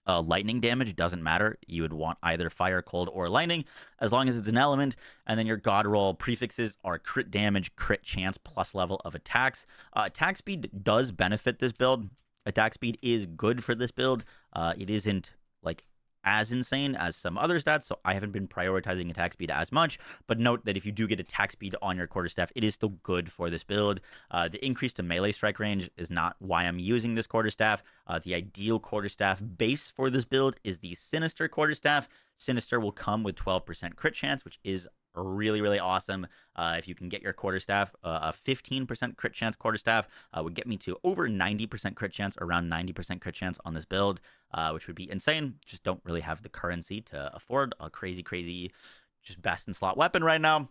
lightning damage doesn't matter. You would want either fire, cold, or lightning as long as it's an element. And then your god roll prefixes are crit damage, crit chance, plus level of attacks. Attack speed does benefit this build. Attack speed is good for this build. It isn't like as insane as some other stats, so I haven't been prioritizing attack speed as much, but note that if you do get attack speed on your quarterstaff, it is still good for this build. The increase to melee strike range is not why I'm using this quarterstaff. The ideal quarterstaff base for this build is the Sinister quarterstaff. Sinister will come with 12% crit chance, which is really, really awesome. If you can get your quarterstaff, a 15% crit chance quarterstaff would get me to over 90% crit chance, around 90% crit chance on this build, which would be insane. Just don't really have the currency to afford a crazy, just best in slot weapon right now.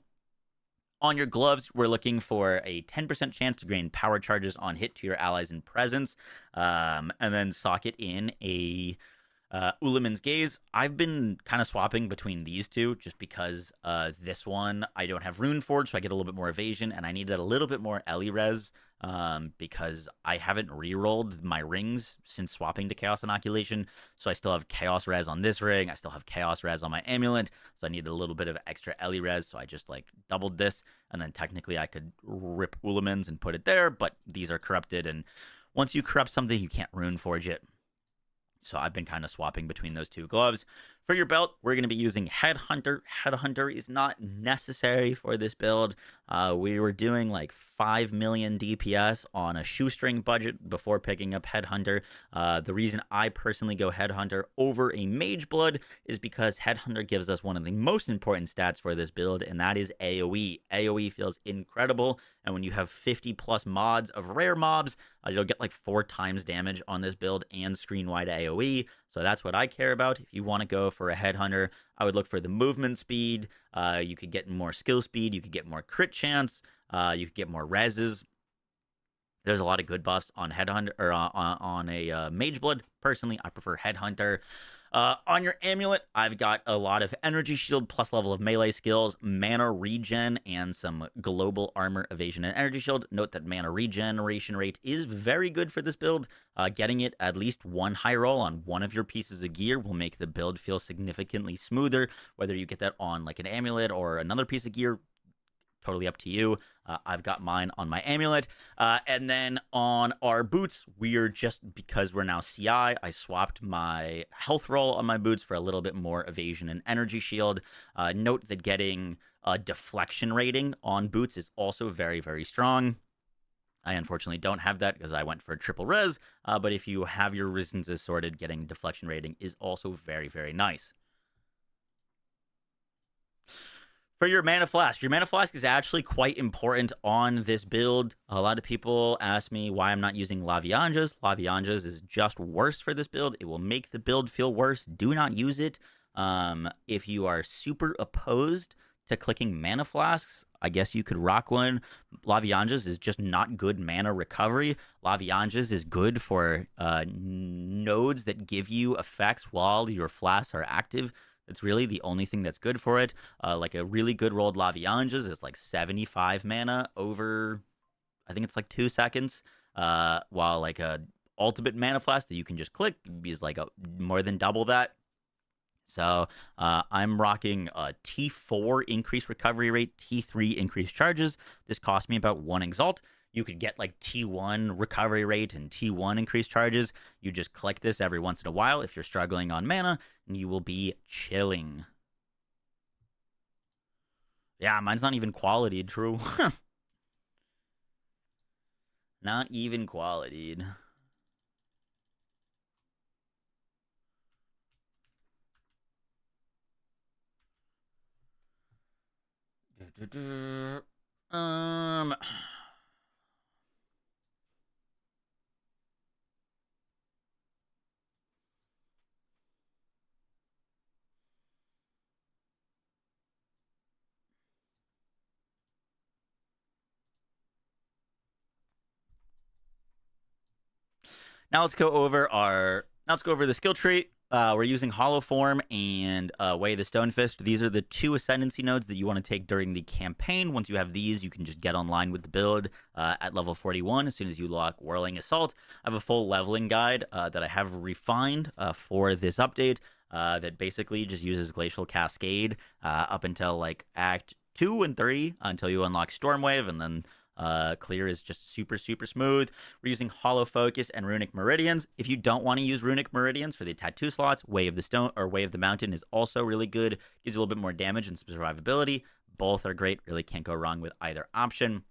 On your gloves, we're looking for a 10% chance to gain power charges on hit to your allies in presence, and then socket in a Ulamin's Gaze. I've been kind of swapping between these two just because this one I don't have Rune Forge, so I get a little bit more evasion, and I needed a little bit more Ellie res because I haven't re-rolled my rings since swapping to Chaos Inoculation, so I still have Chaos res on this ring, I still have Chaos res on my amulet, so I needed a little bit of extra Ellie res, so I just like doubled this, and then technically I could rip Ulamin's and put it there, but these are corrupted, and once you corrupt something, you can't Rune Forge it. So I've been kind of swapping between those two gloves. For your belt, we're going to be using Headhunter. Headhunter is not necessary for this build. We were doing like 5 million DPS on a shoestring budget before picking up Headhunter. The reason I personally go Headhunter over a Mage Blood is because Headhunter gives us one of the most important stats for this build, and that is AoE. AoE feels incredible, and when you have 50 plus mods of rare mobs, you'll get like 4 times damage on this build and screen-wide AoE. So that's what I care about. If you want to go for a Headhunter, I would look for the movement speed. You could get more skill speed. You could get more crit chance. You could get more reses. There's a lot of good buffs on Headhunter or on a Mage Blood. Personally, I prefer Headhunter. On your amulet, I've got a lot of energy shield plus level of melee skills, mana regen, and some global armor, evasion, and energy shield. Note that mana regeneration rate is very good for this build. Getting it at least one high roll on one of your pieces of gear will make the build feel significantly smoother. Whether you get that on like an amulet or another piece of gear, totally up to you. I've got mine on my amulet. And then on our boots, because we're now CI, I swapped my health roll on my boots for a little bit more evasion and energy shield. Note that getting a deflection rating on boots is also very, very strong. I unfortunately don't have that because I went for triple res, but if you have your resistances sorted, getting deflection rating is also very, very nice. For your Mana Flask is actually quite important on this build. A lot of people ask me why I'm not using Lavianjas. Lavianjas is just worse for this build. It will make the build feel worse. Do not use it. If you are super opposed to clicking Mana Flasks, I guess you could rock one. Lavianjas is just not good mana recovery. Lavianjas is good for nodes that give you effects while your flasks are active. It's really the only thing that's good for it. Like a really good rolled Lavianjas is like 75 mana over, I think it's like 2 seconds. While like a ultimate mana flask that you can just click is like more than double that. So I'm rocking a T4 increased recovery rate, T3 increased charges. This cost me about 1 Exalt. You could get like T1 recovery rate and T1 increased charges. You just click this every once in a while if you're struggling on mana, and you will be chilling. Yeah, mine's not even quality, true. Not even quality. Now let's go over the skill tree. We're using Hollow Form and Way of the Stonefist. These are the 2 Ascendancy nodes that you want to take during the campaign. Once you have these, you can just get online with the build at level 41 as soon as you lock Whirling Assault. I have a full leveling guide that I have refined for this update that basically just uses Glacial Cascade up until like Act 2 and 3 until you unlock Stormwave, and then clear is just super, super smooth. We're using Hollow Focus and Runic Meridians. If you don't want to use Runic Meridians for the tattoo slots, Way of the Stone or Way of the Mountain is also really good. Gives you a little bit more damage and some survivability. Both are great. Really can't go wrong with either option.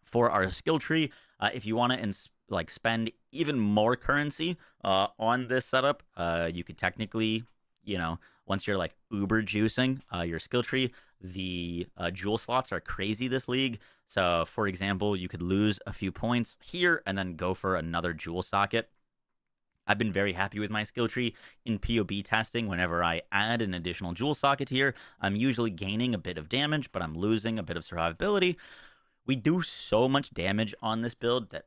For our skill tree, if you want to spend even more currency on this setup, you could technically, once you're like uber juicing your skill tree, the jewel slots are crazy this league. So, for example, you could lose a few points here and then go for another jewel socket. I've been very happy with my skill tree in POB testing. Whenever I add an additional jewel socket here, I'm usually gaining a bit of damage, but I'm losing a bit of survivability. We do so much damage on this build that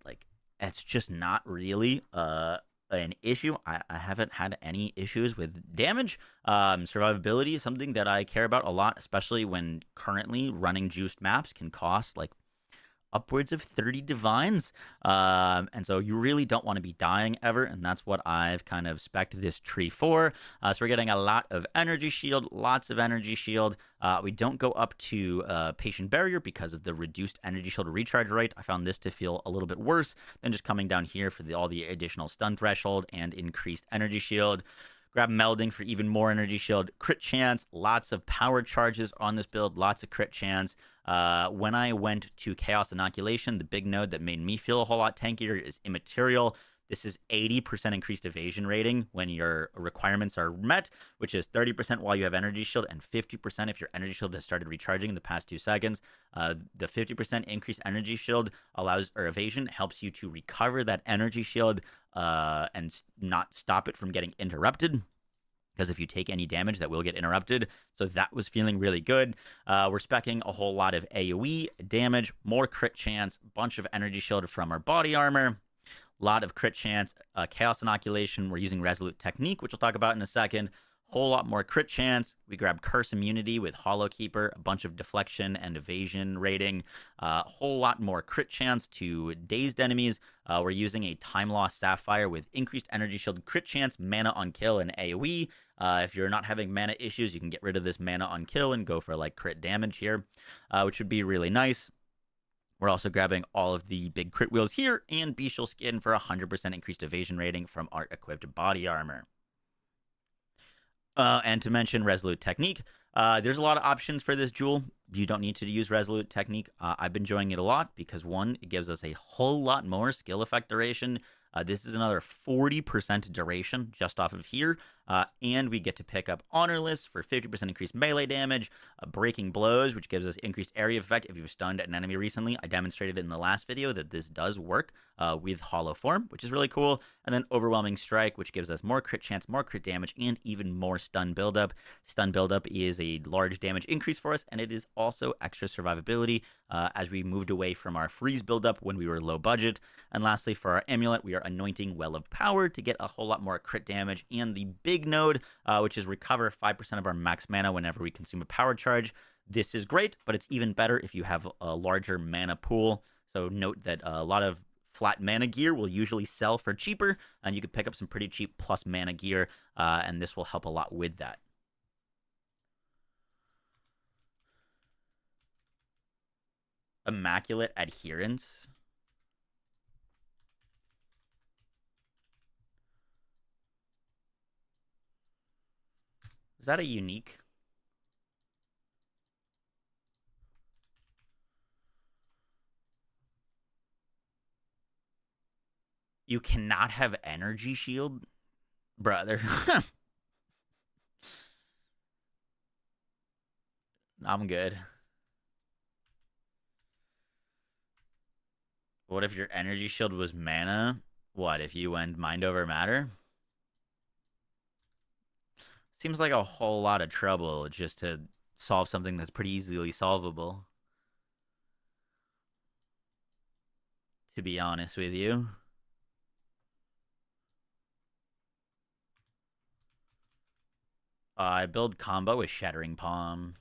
it's just not really an issue. I haven't had any issues with damage. Survivability is something that I care about a lot, especially when currently running juiced maps can cost upwards of 30 divines. And so you really don't want to be dying ever, and that's what I've kind of spec'd this tree for. So we're getting a lot of energy shield, lots of energy shield. We don't go up to patient barrier because of the reduced energy shield recharge rate. I found this to feel a little bit worse than just coming down here for all the additional stun threshold and increased energy shield. Grab Melding for even more energy shield. Crit chance, lots of power charges on this build, lots of crit chance. When I went to Chaos Inoculation, the big node that made me feel a whole lot tankier is Immaterial. This is 80% increased evasion rating when your requirements are met, which is 30% while you have energy shield and 50% if your energy shield has started recharging in the past 2 seconds. The 50% increased energy shield or evasion helps you to recover that energy shield and not stop it from getting interrupted. Because if you take any damage, that will get interrupted. So that was feeling really good. We're speccing a whole lot of AoE damage, more crit chance, bunch of energy shield from our body armor. Lot of crit chance, Chaos Inoculation. We're using Resolute Technique, which we'll talk about in a second. Whole lot more crit chance. We grab Curse Immunity with Hollow Keeper, a bunch of deflection and evasion rating. Whole lot more crit chance to dazed enemies. We're using a Time Loss Sapphire with increased energy shield, crit chance, mana on kill, and AoE. If you're not having mana issues, you can get rid of this mana on kill and go for like crit damage here, which would be really nice. We're also grabbing all of the big crit wheels here and Bestial Skin for 100% increased evasion rating from art-equipped body armor. And to mention Resolute Technique, there's a lot of options for this jewel. You don't need to use Resolute Technique. I've been enjoying it a lot because, one, it gives us a whole lot more skill effect duration. This is another 40% duration just off of here. And we get to pick up Honorless for 50% increased melee damage, Breaking Blows, which gives us increased area effect if you've stunned an enemy recently. I demonstrated in the last video that this does work with Hollow Form, which is really cool. And then Overwhelming Strike, which gives us more crit chance, more crit damage, and even more stun buildup. Stun buildup is a large damage increase for us, and it is also extra survivability as we moved away from our freeze buildup when we were low budget. And lastly, for our amulet, we are anointing Well of Power to get a whole lot more crit damage, and the big node, which is recover 5% of our max mana whenever we consume a power charge. This is great, but it's even better if you have a larger mana pool. So note that a lot of flat mana gear will usually sell for cheaper, and you could pick up some pretty cheap plus mana gear, and this will help a lot with that. Immaculate Adherence. Is that a unique? You cannot have energy shield? Brother. I'm good. What if your energy shield was mana? What if you went mind over matter? Seems like a whole lot of trouble just to solve something that's pretty easily solvable. To be honest with you. I build combo with Shattering Palm.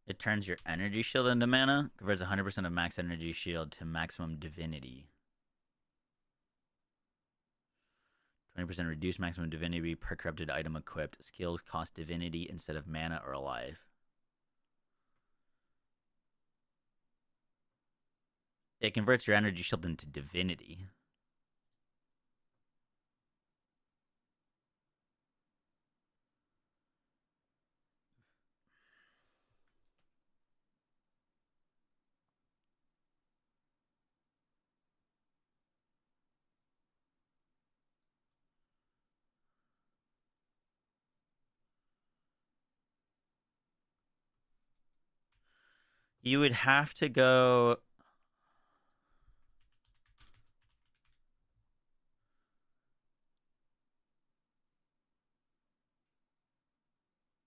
It turns your energy shield into mana, converts 100% of max energy shield to maximum divinity. 20% reduced maximum divinity per corrupted item equipped. Skills cost divinity instead of mana or life. It converts your energy shield into divinity. You would have to go...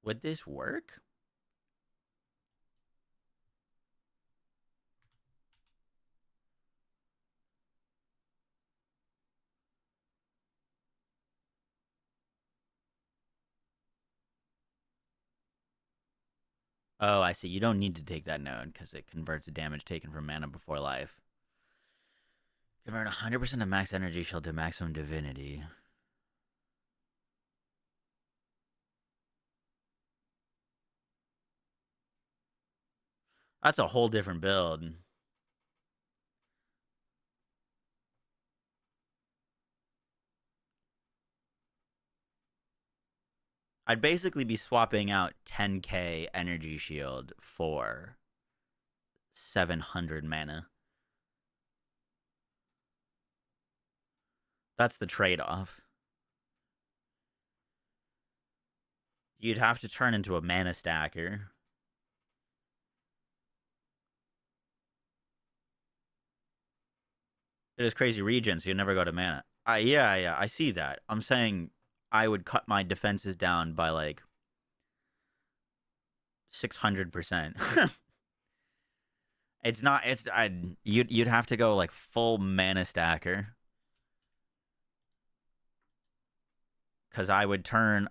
Would this work? Oh, I see. You don't need to take that node because it converts damage taken from mana before life. Convert 100% of max energy shield to maximum divinity. That's a whole different build. I'd basically be swapping out 10k energy shield for 700 mana. That's the trade-off. You'd have to turn into a mana stacker. It is crazy regen, so you never go to mana. Yeah, I see that. I'm saying I would cut my defenses down by like 600%. It's not. You'd have to go like full mana stacker. Because I would turn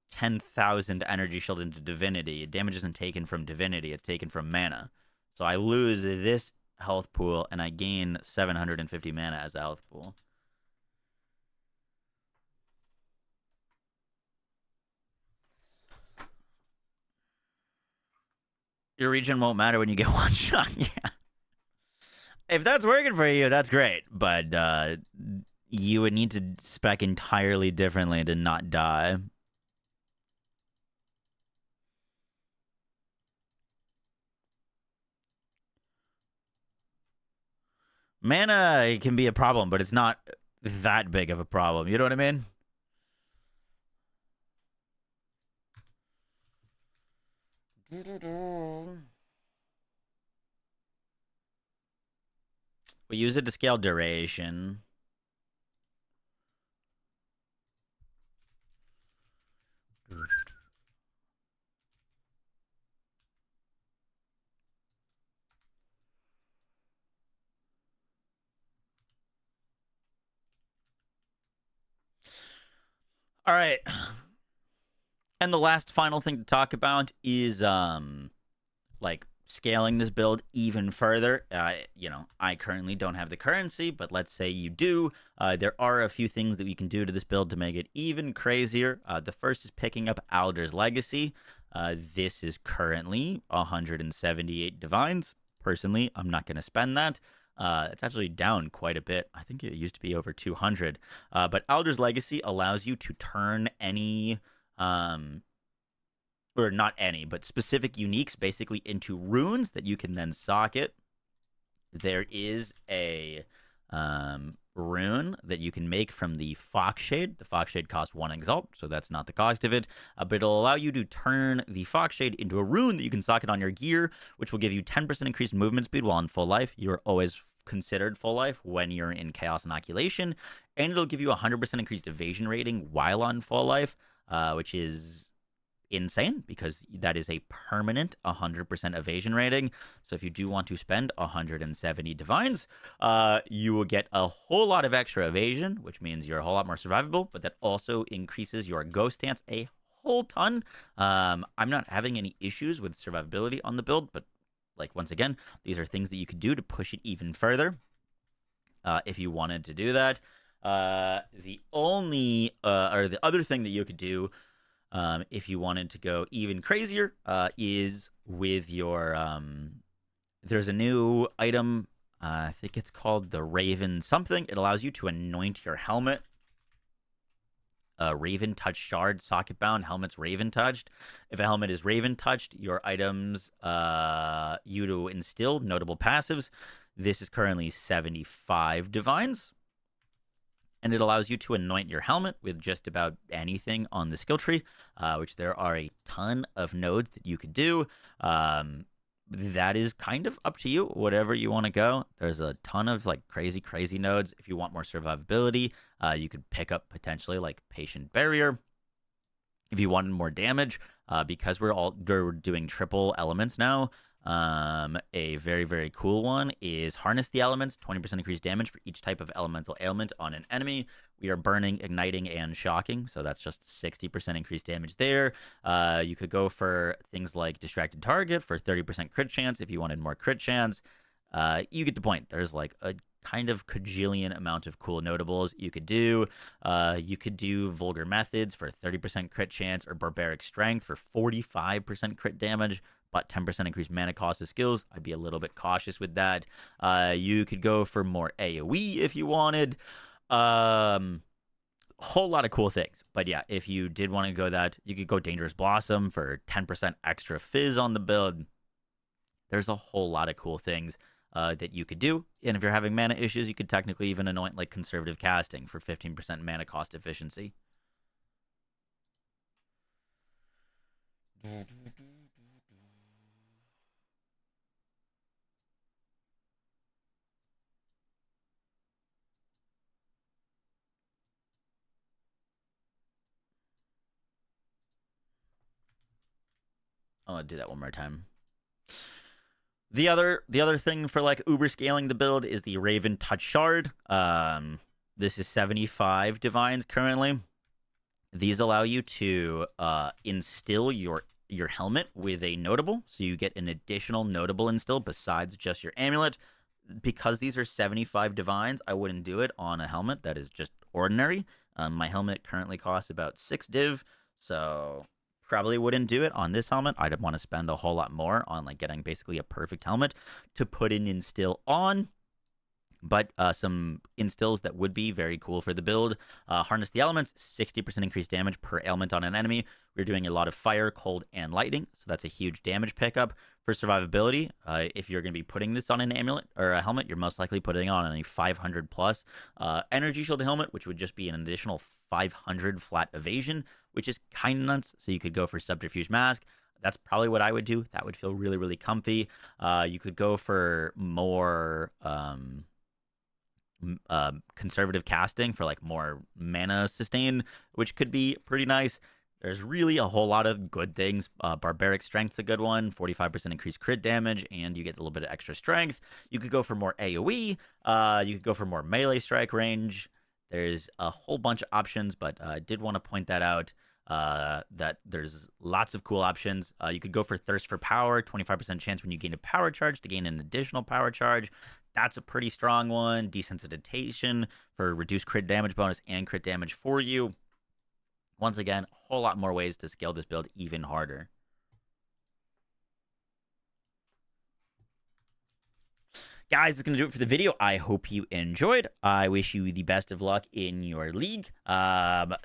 10,000 energy shield into divinity. Damage isn't taken from divinity; it's taken from mana. So I lose this health pool, and I gain 750 mana as a health pool. Your regen won't matter when you get one shot. Yeah. If that's working for you, that's great. But you would need to spec entirely differently to not die. Mana can be a problem, but it's not that big of a problem. You know what I mean? We use it to scale duration. All right. And the last final thing to talk about is like scaling this build even further. I currently don't have the currency, but let's say you do. There are a few things that we can do to this build to make it even crazier. The first is picking up Alder's Legacy. This is currently 178 divines. Personally, I'm not going to spend that. It's actually down quite a bit. I think it used to be over 200. But Alder's Legacy allows you to turn any or not any, but specific uniques basically into runes that you can then socket. There is a rune that you can make from the Foxshade. The Foxshade costs 1 Exalt, so that's not the cost of it. But it'll allow you to turn the Foxshade into a rune that you can socket on your gear, which will give you 10% increased movement speed while in full life. You're always considered full life when you're in Chaos Inoculation, and it'll give you 100% increased evasion rating while on full life, which is insane because that is a permanent 100% evasion rating. So if you do want to spend 170 divines, you will get a whole lot of extra evasion, which means you're a whole lot more survivable, but that also increases your ghost stance a whole ton. I'm not having any issues with survivability on the build, but like once again, these are things that you could do to push it even further if you wanted to do that. The other thing that you could do if you wanted to go even crazier is with your there's a new item, I think it's called the Raven something. It allows you to anoint your helmet. Raven touch shard, socket bound helmet's Raven touched. If a helmet is Raven touched, your items you to instill notable passives. This is currently 75 divines, and it allows you to anoint your helmet with just about anything on the skill tree, which there are a ton of nodes that you could do. That is kind of up to you, whatever you want to go. There's a ton of like crazy nodes. If you want more survivability, you could pick up potentially like Patient Barrier. If you wanted more damage, because we're doing triple elements now, a very cool one is Harness the Elements, 20% increased damage for each type of elemental ailment on an enemy. We are burning, igniting, and shocking, so that's just 60% increased damage there. You could go for things like Distracted Target for 30% crit chance if you wanted more crit chance. You get the point. There's like a kind of cajillion amount of cool notables you could do. You could do Vulgar Methods for 30% crit chance, or Barbaric Strength for 45% crit damage, but 10% increased mana cost of skills. I'd be a little bit cautious with that. You could go for more AoE if you wanted. Whole lot of cool things. But yeah, if you did want to go that, you could go Dangerous Blossom for 10% extra fizz on the build. There's a whole lot of cool things that you could do. And if you're having mana issues, you could technically even anoint like Conservative Casting for 15% mana cost efficiency. I'll do that one more time. The other thing for like uber scaling the build is the Raven Touch Shard. This is 75 divines currently. These allow you to instill your helmet with a notable, so you get an additional notable instill besides just your amulet. Because these are 75 divines, I wouldn't do it on a helmet that is just ordinary. My helmet currently costs about 6 div, so probably wouldn't do it on this helmet. I'd want to spend a whole lot more on like getting basically a perfect helmet to put an instill on. But some instills that would be very cool for the build. Harness the Elements, 60% increased damage per element on an enemy. We're doing a lot of fire, cold, and lightning, so that's a huge damage pickup. For survivability, if you're going to be putting this on an amulet or a helmet, you're most likely putting it on a 500 plus energy shield helmet, which would just be an additional 500 flat evasion, which is kind of nuts. So you could go for Subterfuge Mask. That's probably what I would do. That would feel really, really comfy. You could go for more conservative casting for like more mana sustain, which could be pretty nice. There's really a whole lot of good things. Barbaric Strength's a good one, 45% increased crit damage, and you get a little bit of extra strength. You could go for more AoE. You could go for more melee strike range. There's a whole bunch of options, but I did want to point that out, that there's lots of cool options. You could go for Thirst for Power, 25% chance when you gain a power charge to gain an additional power charge. That's a pretty strong one. Desensitization for reduced crit damage bonus and crit damage for you. Once again, a whole lot more ways to scale this build even harder. Guys, that's going to do it for the video. I hope you enjoyed. I wish you the best of luck in your league.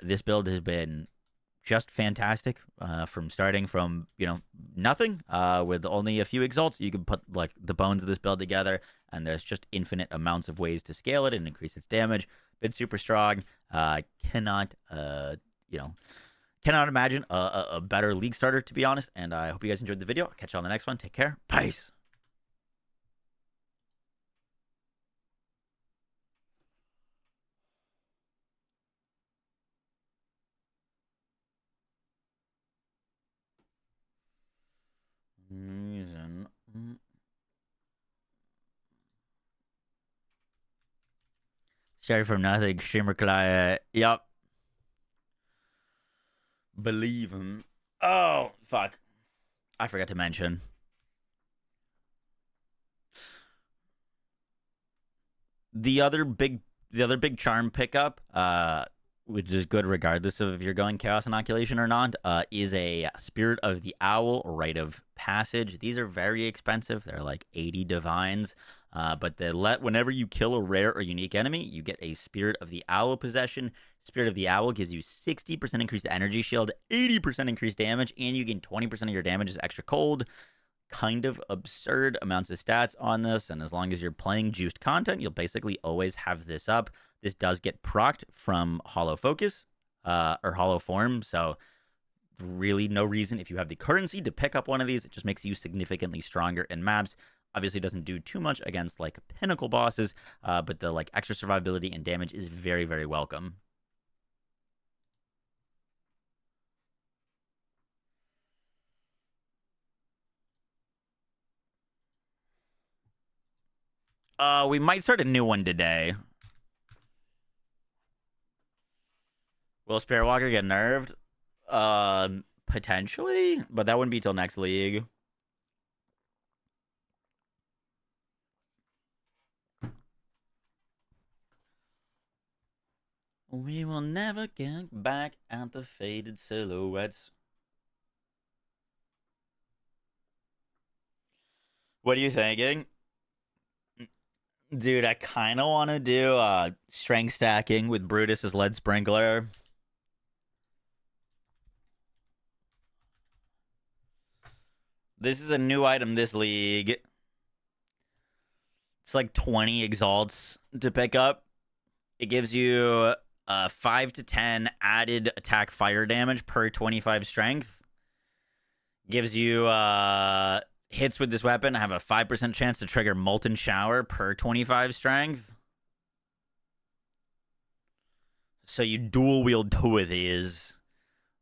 This build has been just fantastic from starting from, nothing with only a few exalts. You can put like the bones of this build together, and there's just infinite amounts of ways to scale it and increase its damage. Been super strong. Cannot imagine a better league starter, to be honest. And I hope you guys enjoyed the video. I'll catch you on the next one. Take care. Peace. Started from nothing, streamer client. Yup. Believe him. Oh, fuck. I forgot to mention. The other big charm pickup, which is good regardless of if you're going Chaos Inoculation or not, is a Spirit of the Owl Rite of Passage. These are very expensive. They're like 80 divines. But whenever you kill a rare or unique enemy, you get a Spirit of the Owl possession. Spirit of the Owl gives you 60% increased energy shield, 80% increased damage, and you gain 20% of your damage as extra cold. Kind of absurd amounts of stats on this, and as long as you're playing juiced content, you'll basically always have this up. This does get procced from Hollow Focus or Hollow Form, so really no reason if you have the currency to pick up one of these. It just makes you significantly stronger in maps. Obviously doesn't do too much against like pinnacle bosses, but the like extra survivability and damage is very, very welcome. We might start a new one today. Will Spirit Walker get nerfed? Potentially, but that wouldn't be till next league. We will never get back at the faded silhouettes. What are you thinking? Dude, I kind of want to do strength stacking with Brutus's lead sprinkler. This is a new item this league. It's like 20 exalts to pick up. It gives you 5 to 10 added attack fire damage per 25 strength. Gives you hits with this weapon have a 5% chance to trigger Molten Shower per 25 strength. So you dual wield 2 of these,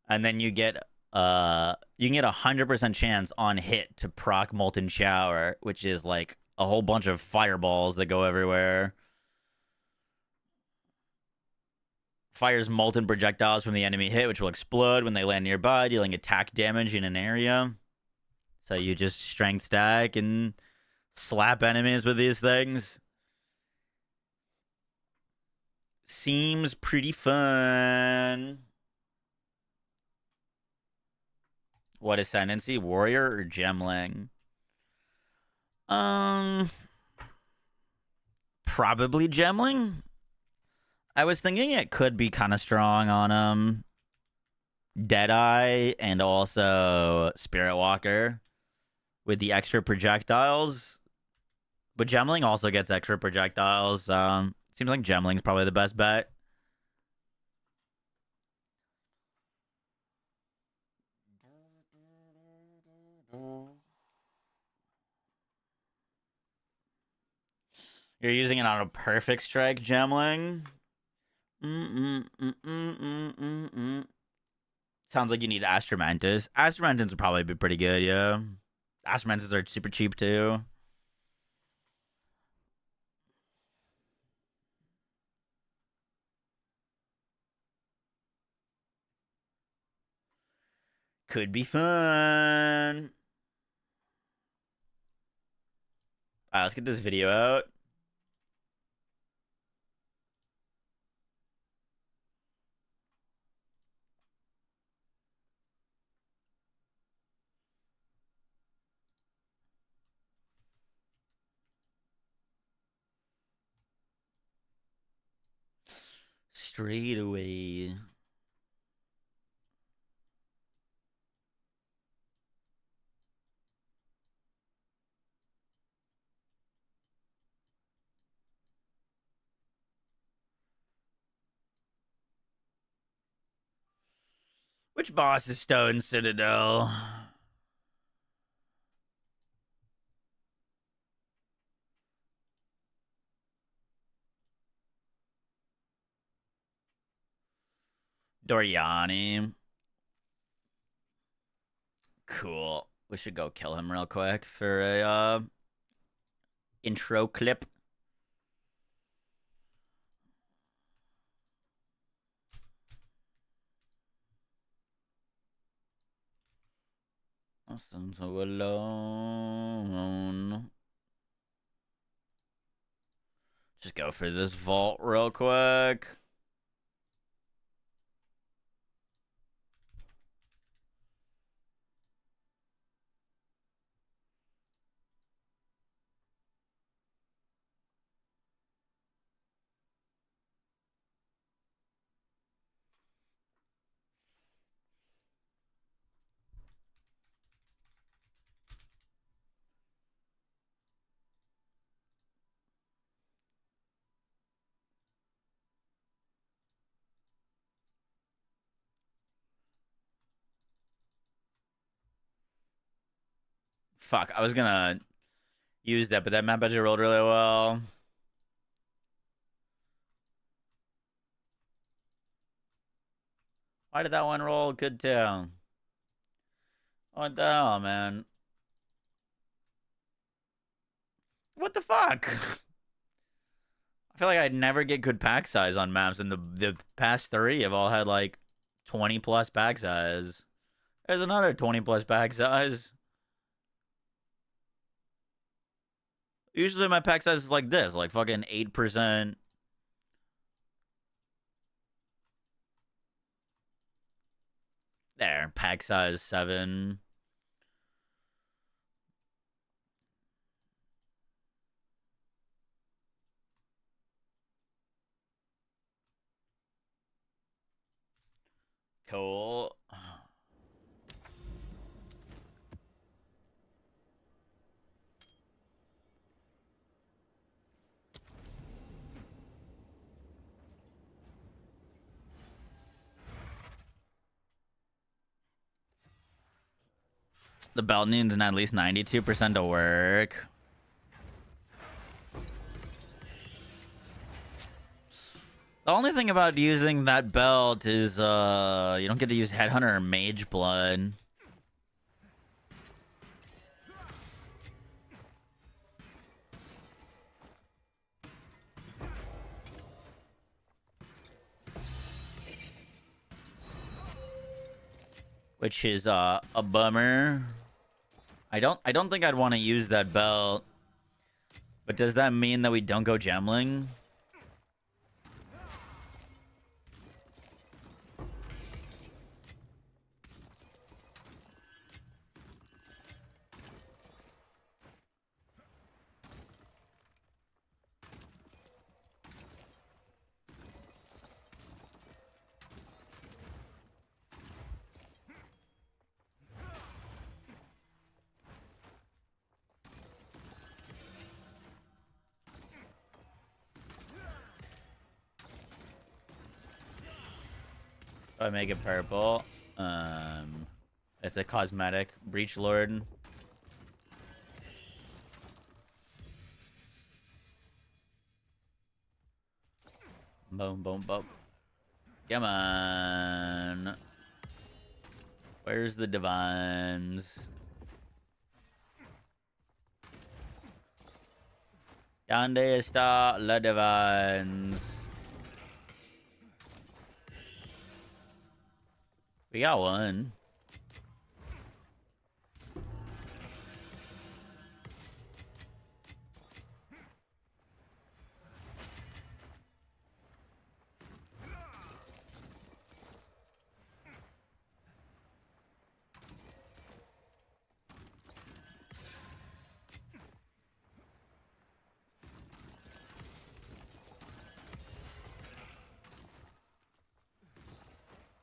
and then you can get a 100% chance on hit to proc Molten Shower, which is like a whole bunch of fireballs that go everywhere. Fires molten projectiles from the enemy hit, which will explode when they land nearby, dealing attack damage in an area. So you just strength stack and slap enemies with these things. Seems pretty fun. What ascendancy? Warrior or Gemling? Probably Gemling. I was thinking it could be kind of strong on Deadeye and also Spirit Walker with the extra projectiles. But Gemling also gets extra projectiles. Seems like Gemling's probably the best bet. You're using it on a perfect strike, Gemling. Sounds like you need Astromantis. Astromantis would probably be pretty good, yeah. Astromantis are super cheap too. Could be fun. Alright, let's get this video out. Straight away. Which boss is Stone Citadel? Doriani. Cool. We should go kill him real quick for a intro clip. I'm so alone. Just go for this vault real quick. Fuck, I was gonna use that, but that map budget rolled really well. Why did that one roll good too? What the hell, man? What the fuck? I feel like I'd never get good pack size on maps, and the past 3 have all had like 20 plus pack size. There's another 20 plus pack size. Usually my pack size is like this, like fucking 8%. There, pack size 7. Cool. The belt needs at least 92% to work. The only thing about using that belt is you don't get to use Headhunter or Mage Blood. Which is a bummer. I don't think I'd want to use that belt. But does that mean that we don't go gemling? If I make it purple, it's a cosmetic. Breach Lord. Boom, boom, boom. Come on. Where's the divines? Donde está la divines? We got one.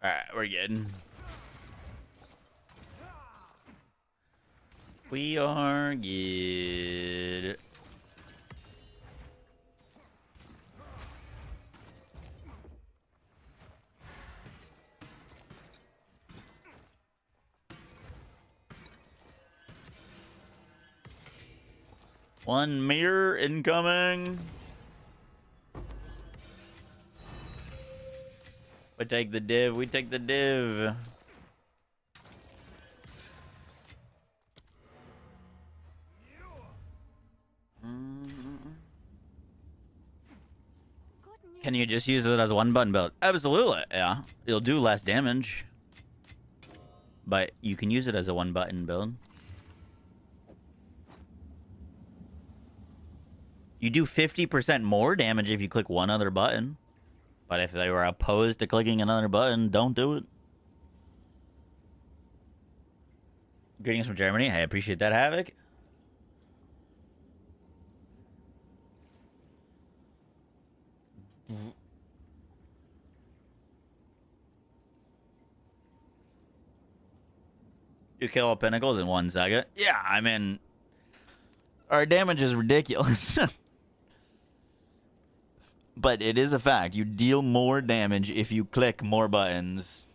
Alright, we're good. We are good. One mirror incoming. We take the div. We take the div. Can you just use it as a one button build? Absolutely, yeah. It'll do less damage. But you can use it as a one button build. You do 50% more damage if you click one other button. But if they were opposed to clicking another button, don't do it. Greetings from Germany. I appreciate that, Havoc. You kill all pinnacles in 1 second. Yeah, I mean, our damage is ridiculous. But it is a fact. You deal more damage if you click more buttons.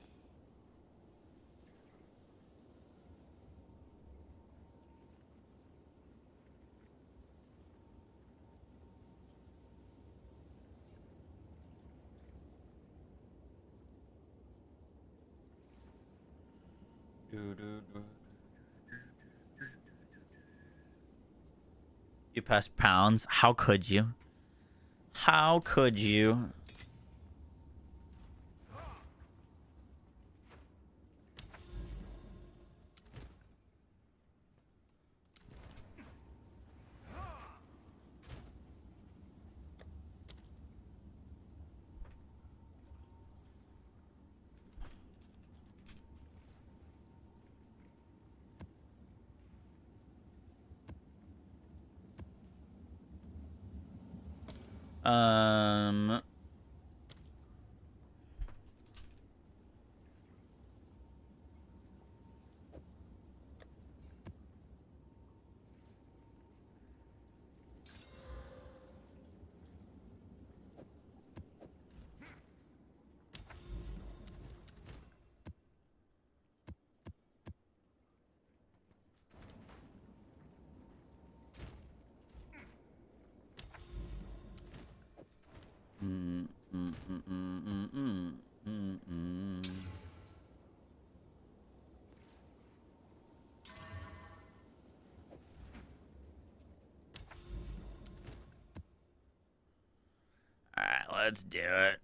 You pass pounds? How could you? How could you? Um. All right, let's do it.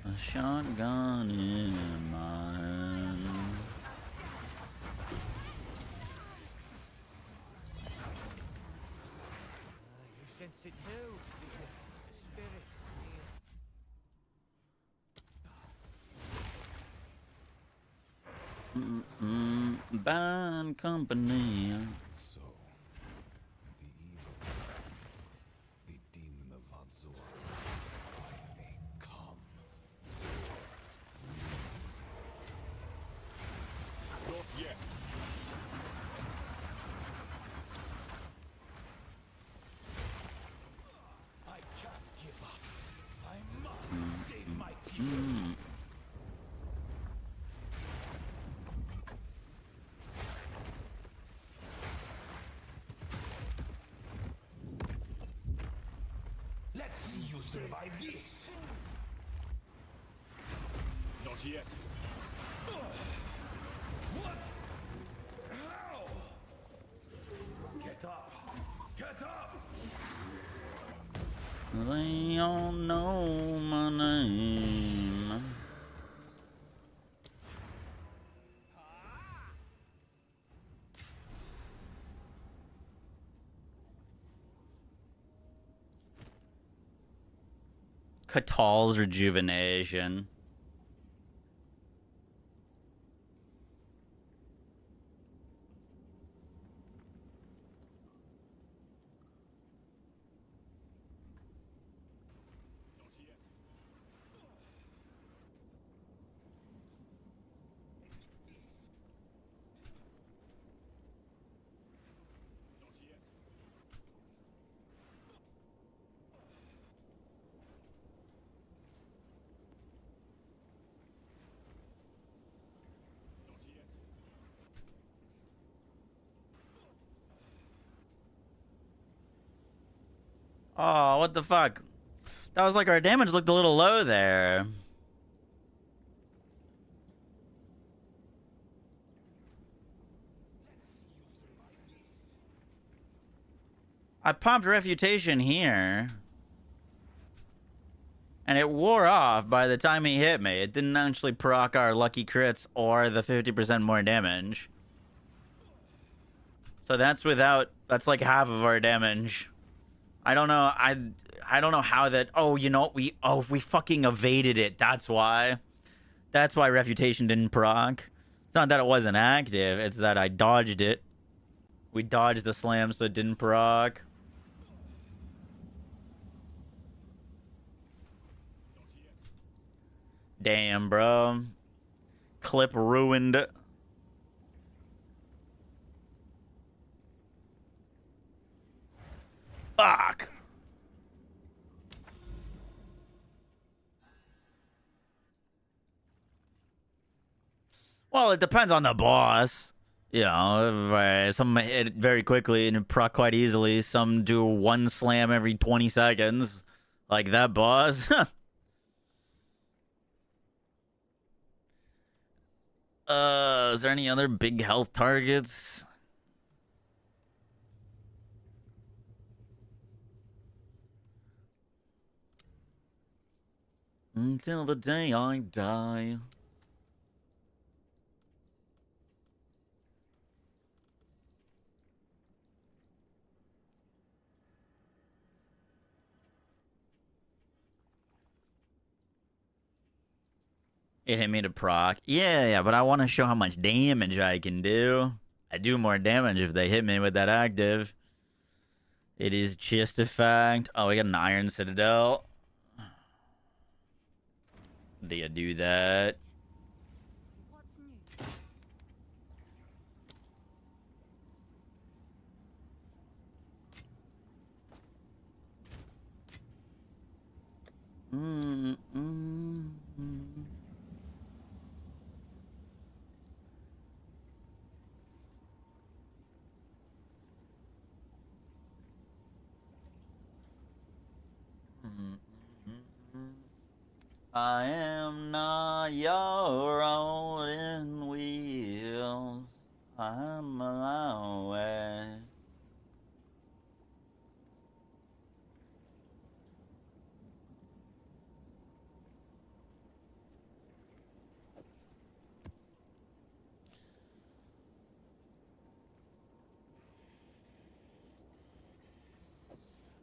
A shotgun in my hand. You sensed it too, did you? The spirit is near. Bad company. So, the evil, the demon of Azor, finally come. Not yet. I can't give up. I must save my people. Let's see you survive this. Not yet. What? How? Get up. Get up. They all know my name. Catal's rejuvenation. Oh, what the fuck? That was like our damage looked a little low there. I popped Refutation here. And it wore off by the time he hit me. It didn't actually proc our lucky crits or the 50% more damage. So that's like half of our damage. I don't know. I don't know how that. Oh, you know, we fucking evaded it. That's why. That's why Refutation didn't proc. It's not that it wasn't active. It's that I dodged it. We dodged the slam, so it didn't proc. Damn, bro. Clip ruined. Fuck. Well, it depends on the boss. You know, some hit it very quickly and proc quite easily. Some do one slam every 20 seconds. Like that boss. Is there any other big health targets? Until the day I die. It hit me to proc. Yeah, but I want to show how much damage I can do. I do more damage if they hit me with that active. It is just a fact. Oh, we got an Iron Citadel. Do you do that? What's new? Mm, mm, mm. I am not your rolling wheels. I'm a long way.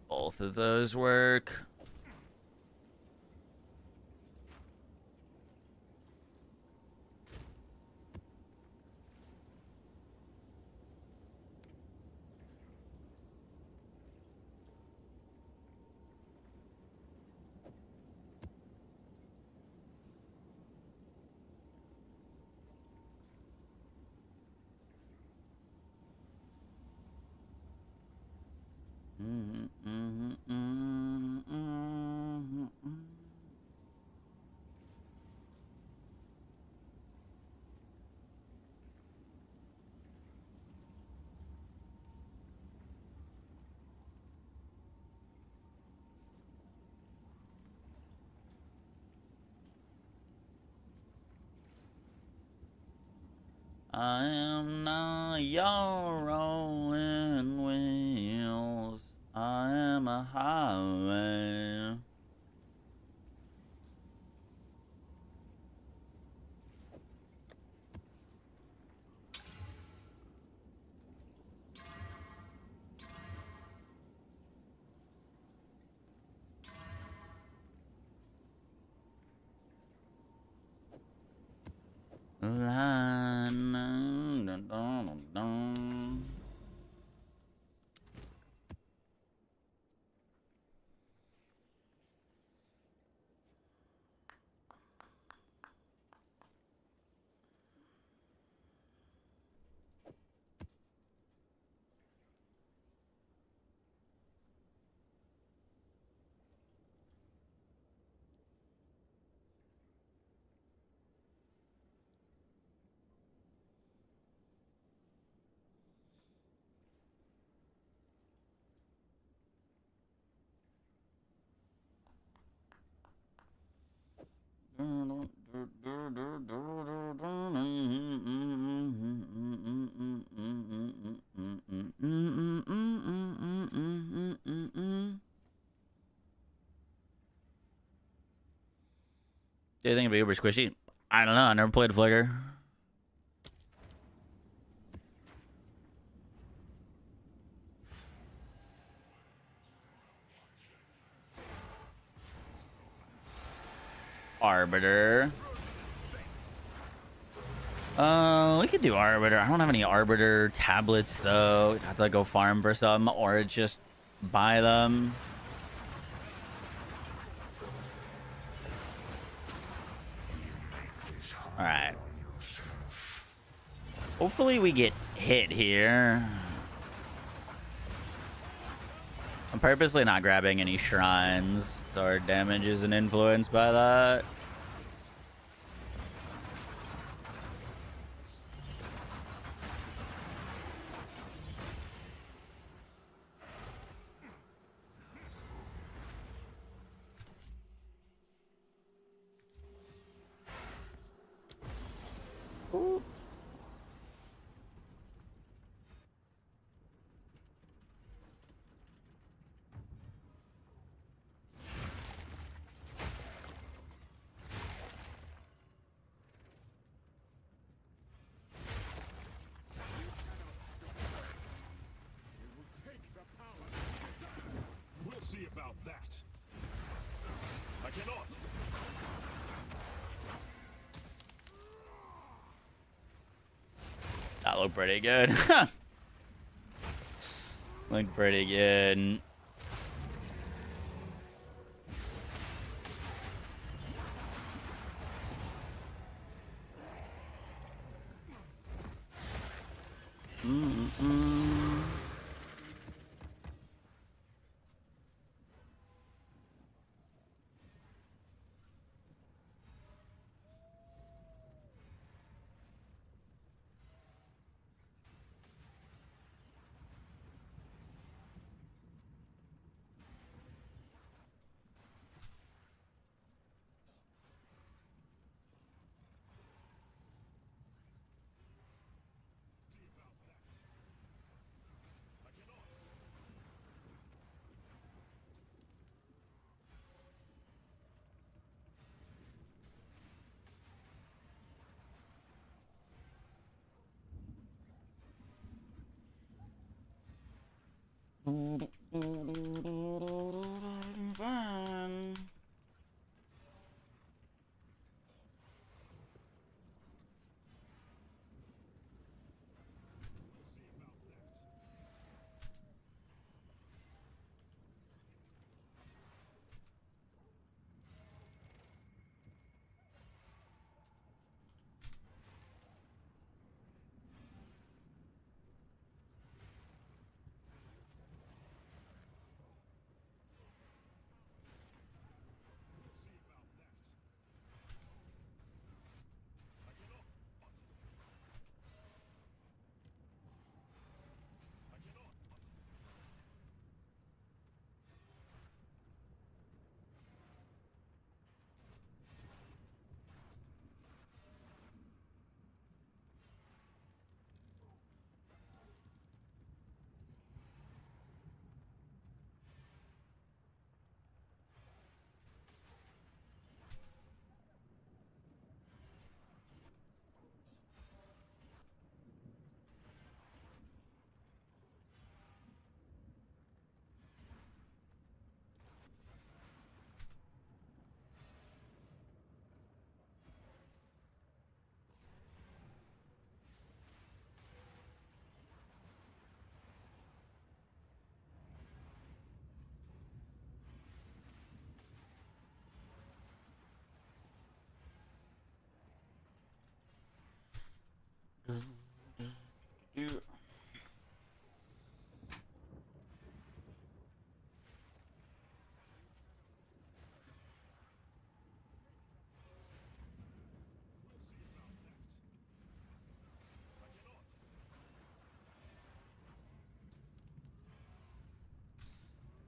Both of those work. I am not your rolling wheels. I am a highway. Do you think it'd be uber squishy? I don't know. I never played Flicker. Arbiter. We could do Arbiter. I don't have any Arbiter tablets though. I'd have to go farm for some or just buy them. Alright. Hopefully we get hit here. I'm purposely not grabbing any shrines, so our damage isn't influenced by that. That looked pretty good. Looked pretty good. Fun.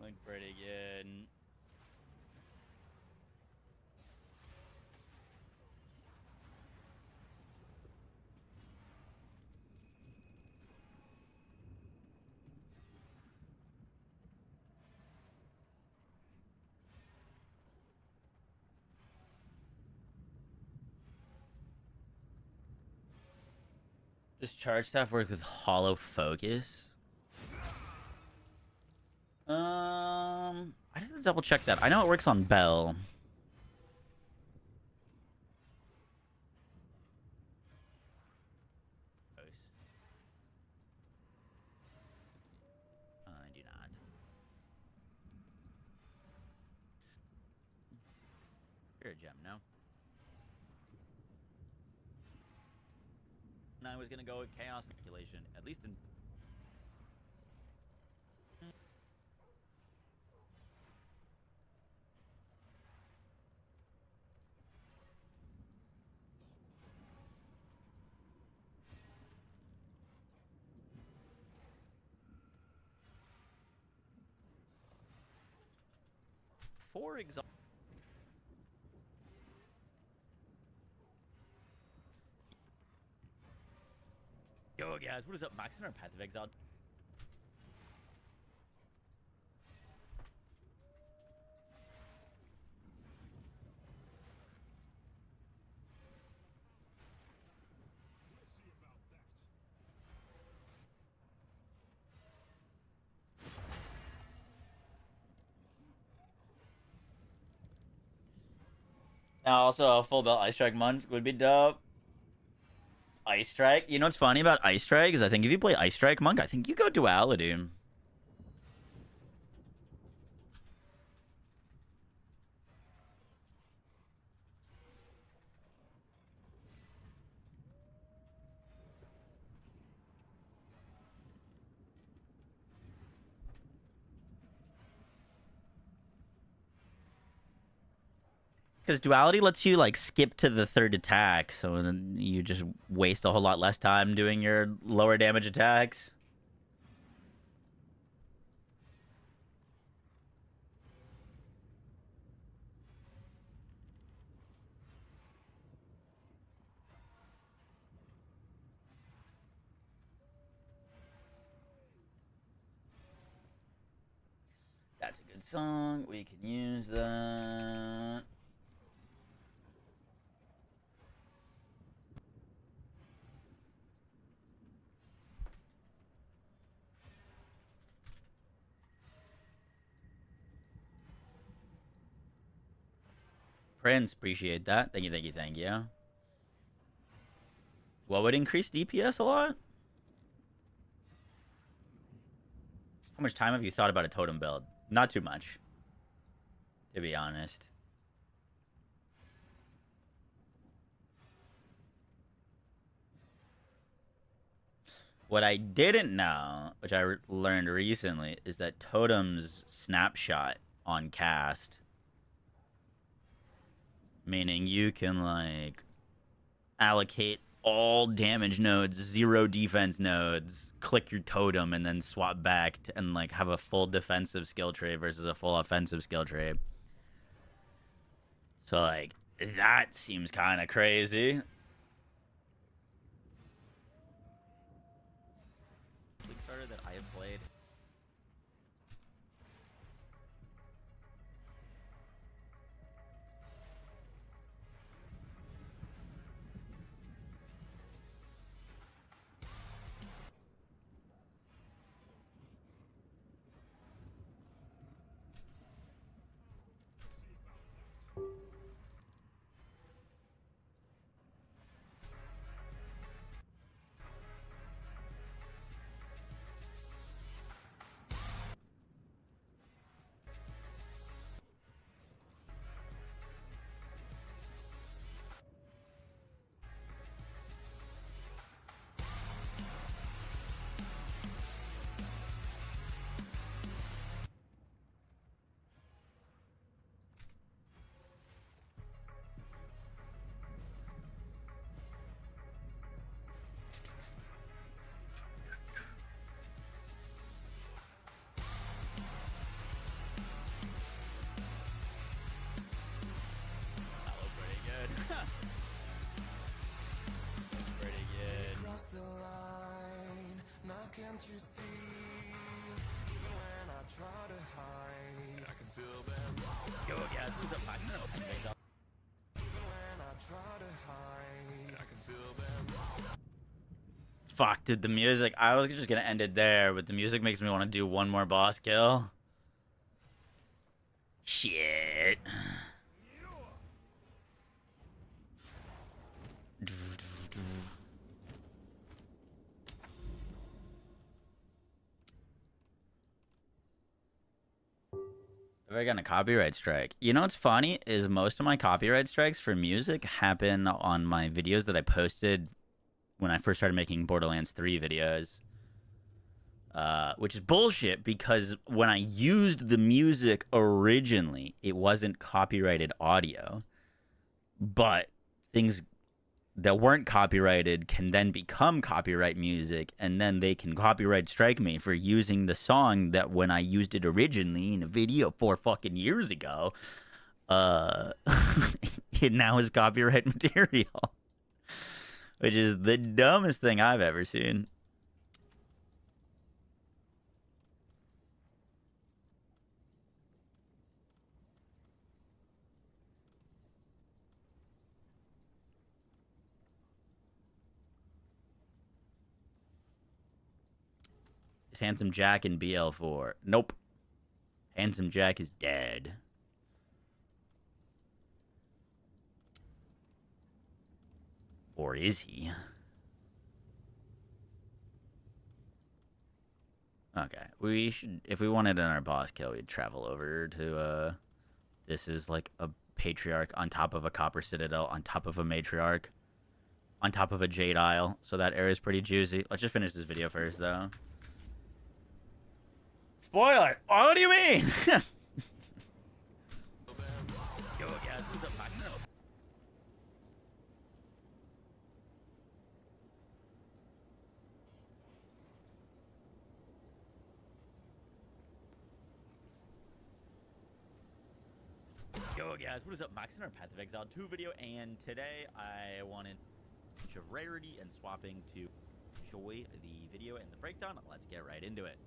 Looked pretty good. Does charge staff work with hollow focus? I have to double check that. I know it works on Bell. I do not. You're a gem, no? And I was gonna go with chaos manipulation, at least in. For example. Yo guys, what is up? Max in our Path of Exile. Now also a full belt ice strike munch would be dope. Ice Strike. You know what's funny about Ice Strike is I think if you play Ice Strike Monk, I think you go Duality. Because Duality lets you, like, skip to the third attack, so then you just waste a whole lot less time doing your lower damage attacks. That's a good song. We can use that. Prince, appreciate that. Thank you, thank you, thank you. What would increase DPS a lot? How much time have you thought about a totem build? Not too much, to be honest. What I didn't know, which I learned recently, is that totems snapshot on cast. Meaning you can, like, allocate all damage nodes, 0 defense nodes, click your totem, and then swap back and, like, have a full defensive skill tree versus a full offensive skill tree. So, like, that seems kind of crazy. Kickstarter that I have played. Can't you see? Even when I try to hide, I can feel them. Yo, guys, who's up? Even when I try to hide, I can feel them. Fuck, dude, the music. I was just gonna end it there, but the music makes me want to do one more boss kill. Shit. Have I gotten a copyright strike? You know what's funny is most of my copyright strikes for music happen on my videos that I posted when I first started making Borderlands 3 videos. Which is bullshit because when I used the music originally, it wasn't copyrighted audio. But things that weren't copyrighted can then become copyright music, and then they can copyright strike me for using the song that when I used it originally in a video 4 fucking years ago, it now is copyright material. Which is the dumbest thing I've ever seen. Is Handsome Jack in BL4? Nope. Handsome Jack is dead. Or is he? Okay, we should, if we wanted in our boss kill, we'd travel over to, this is like a patriarch on top of a copper citadel, on top of a matriarch, on top of a jade isle, so that area is pretty juicy. Let's just finish this video first, though. Spoiler! Oh, what do you mean? Yo, guys, what's up, Max? Yo guys, what is up? Max in our Path of Exile 2 video, and today I wanted a bunch of rarity and swapping to enjoy the video and the breakdown. Let's get right into it.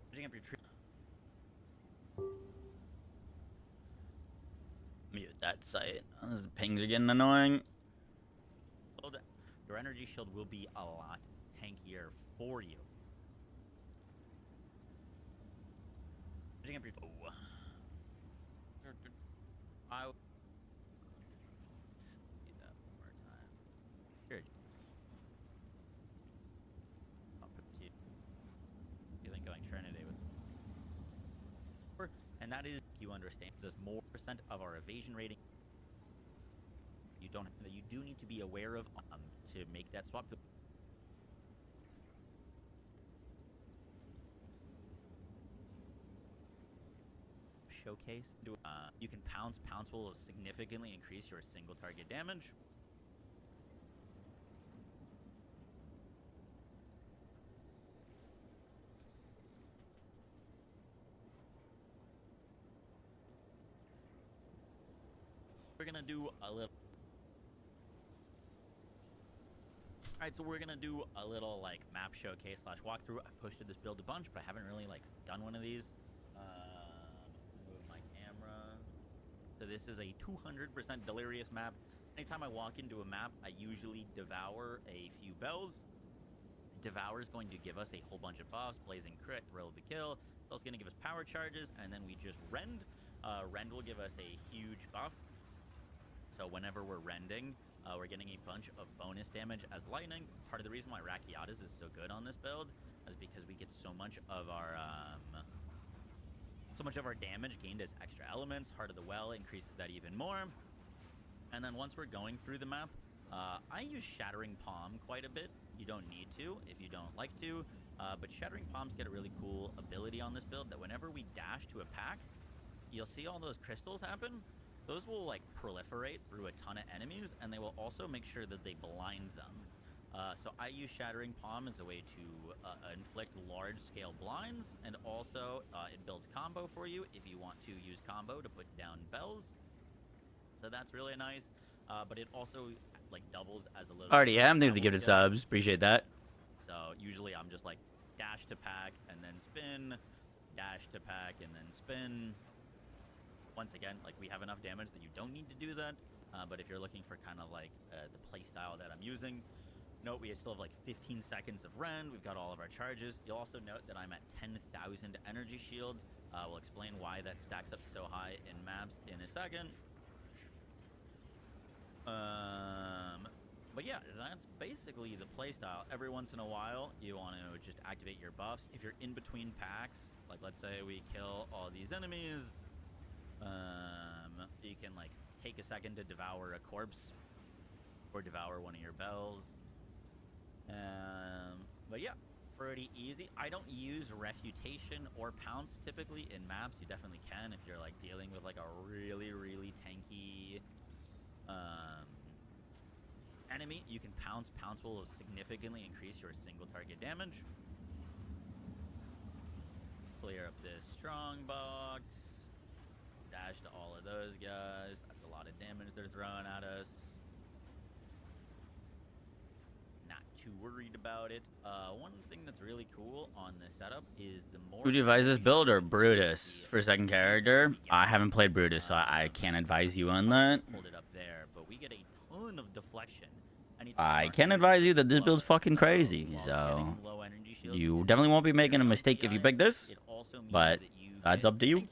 Putting up your tree. Mute that site. Those pings are getting annoying. Your energy shield will be a lot tankier for you. Putting up your I do that one more time. Here. I'll put it to you. Feeling going Trinity with, and that is, you understand, there's more % of our evasion rating. You don't, that you do need to be aware of to make that swap. Showcase. You can pounce. Pounce will significantly increase your single target damage. We're gonna do a little. Alright, so we're gonna do a little like map showcase slash walkthrough. I've posted this build a bunch, but I haven't really like done one of these. Move my camera. So this is a 200% delirious map. Anytime I walk into a map, I usually devour a few bells. Devour is going to give us a whole bunch of buffs: blazing crit, thrill to kill. It's also gonna give us power charges, and then we just rend. Rend will give us a huge buff. So whenever we're rending, we're getting a bunch of bonus damage as lightning. Part of the reason why Rakiatas is so good on this build is because we get so much of our damage gained as extra elements. Heart of the Well increases that even more. And then once we're going through the map, I use Shattering Palm quite a bit. You don't need to if you don't like to, but Shattering Palms get a really cool ability on this build that whenever we dash to a pack, you'll see all those crystals happen. Those will like proliferate through a ton of enemies, and they will also make sure that they blind them. So I use Shattering Palm as a way to inflict large-scale blinds, and also it builds combo for you if you want to use combo to put down bells. So that's really nice, but it also like doubles as a little. Already, yeah, I'm thinking to give it subs. Appreciate that. So usually I'm just like dash to pack and then spin, dash to pack and then spin. Once again, like we have enough damage that you don't need to do that, but if you're looking for kind of like the play style that I'm using, note we still have like 15 seconds of rend. We've got all of our charges. You'll also note that I'm at 10,000 energy shield. We'll explain why that stacks up so high in maps in a second. But yeah, that's basically the playstyle. Every once in a while, you want to just activate your buffs. If you're in between packs, like let's say we kill all these enemies, you can like take a second to devour a corpse or devour one of your bells. But yeah, pretty easy. I don't use Refutation or Pounce typically in maps. You definitely can if you're like dealing with like a really, really tanky enemy. You can Pounce. Pounce will significantly increase your single target damage. Clear up this strong box. Dash to all of those guys. That's a lot of damage they're throwing at us. Not too worried about it. One thing that's really cool on this setup is the more... Would you advise this build or Brutus for second character? I haven't played Brutus, so I can't advise you on that. Hold it up there, but we get a ton of deflection. I can advise you that this build's fucking crazy, so you definitely won't be making a mistake if you pick this, but that's up to you.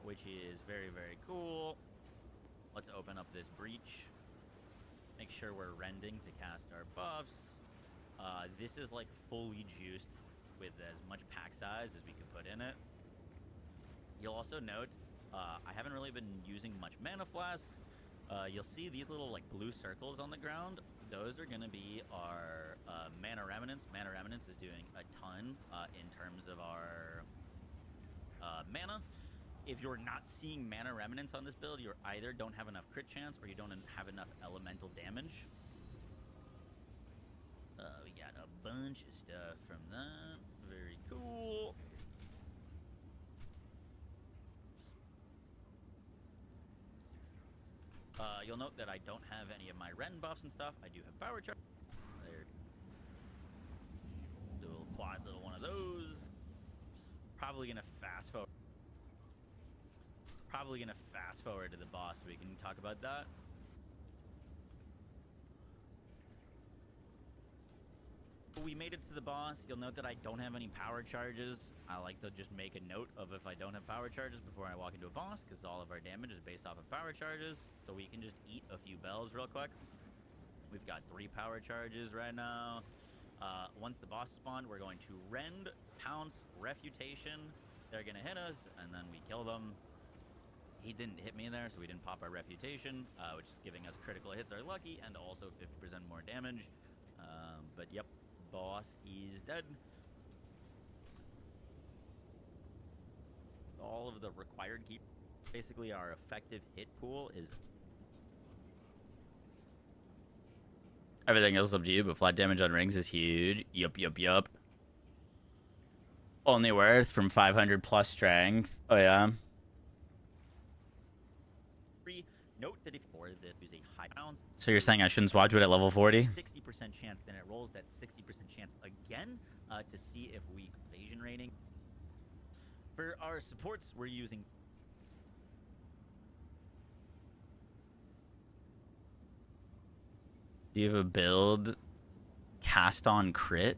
Which is very, very cool. let's open up this breach. Make sure we're rending to cast our buffs. This is like fully juiced with as much pack size as we could put in it. You'll also note I haven't really been using much mana flasks. You'll see these little like blue circles on the ground. Those are going to be our mana remnants. Mana remnants is doing a ton in terms of our mana. If you're not seeing mana remnants on this build, you either don't have enough crit chance or you don't have enough elemental damage. We got a bunch of stuff from that. Very cool. You'll note that I don't have any of my Ren buffs and stuff. I do have power charge. There. Do a little quad little one of those. Probably gonna fast forward. To the boss so we can talk about that. We made it to the boss. You'll note that I don't have any power charges. I like to just make a note of if I don't have power charges before I walk into a boss, because all of our damage is based off of power charges. So we can just eat a few bells real quick. We've got 3 power charges right now. Once the boss is spawned, we're going to rend, pounce, refutation. They're going to hit us, and then we kill them. He didn't hit me there, so we didn't pop our refutation, which is giving us critical hits are lucky, and also 50% more damage. But yep, boss is dead. All of the required key, basically our effective hit pool is everything else up to you, but flat damage on rings is huge. Yup. Only worth from 500 plus strength. Oh yeah. Note that if or that is a high bounce. So you're saying I shouldn't swap to it at level 40? 60% chance, then it rolls that 60% chance again to see if we evasion rating. For our supports, we're using. Do you have a build cast on crit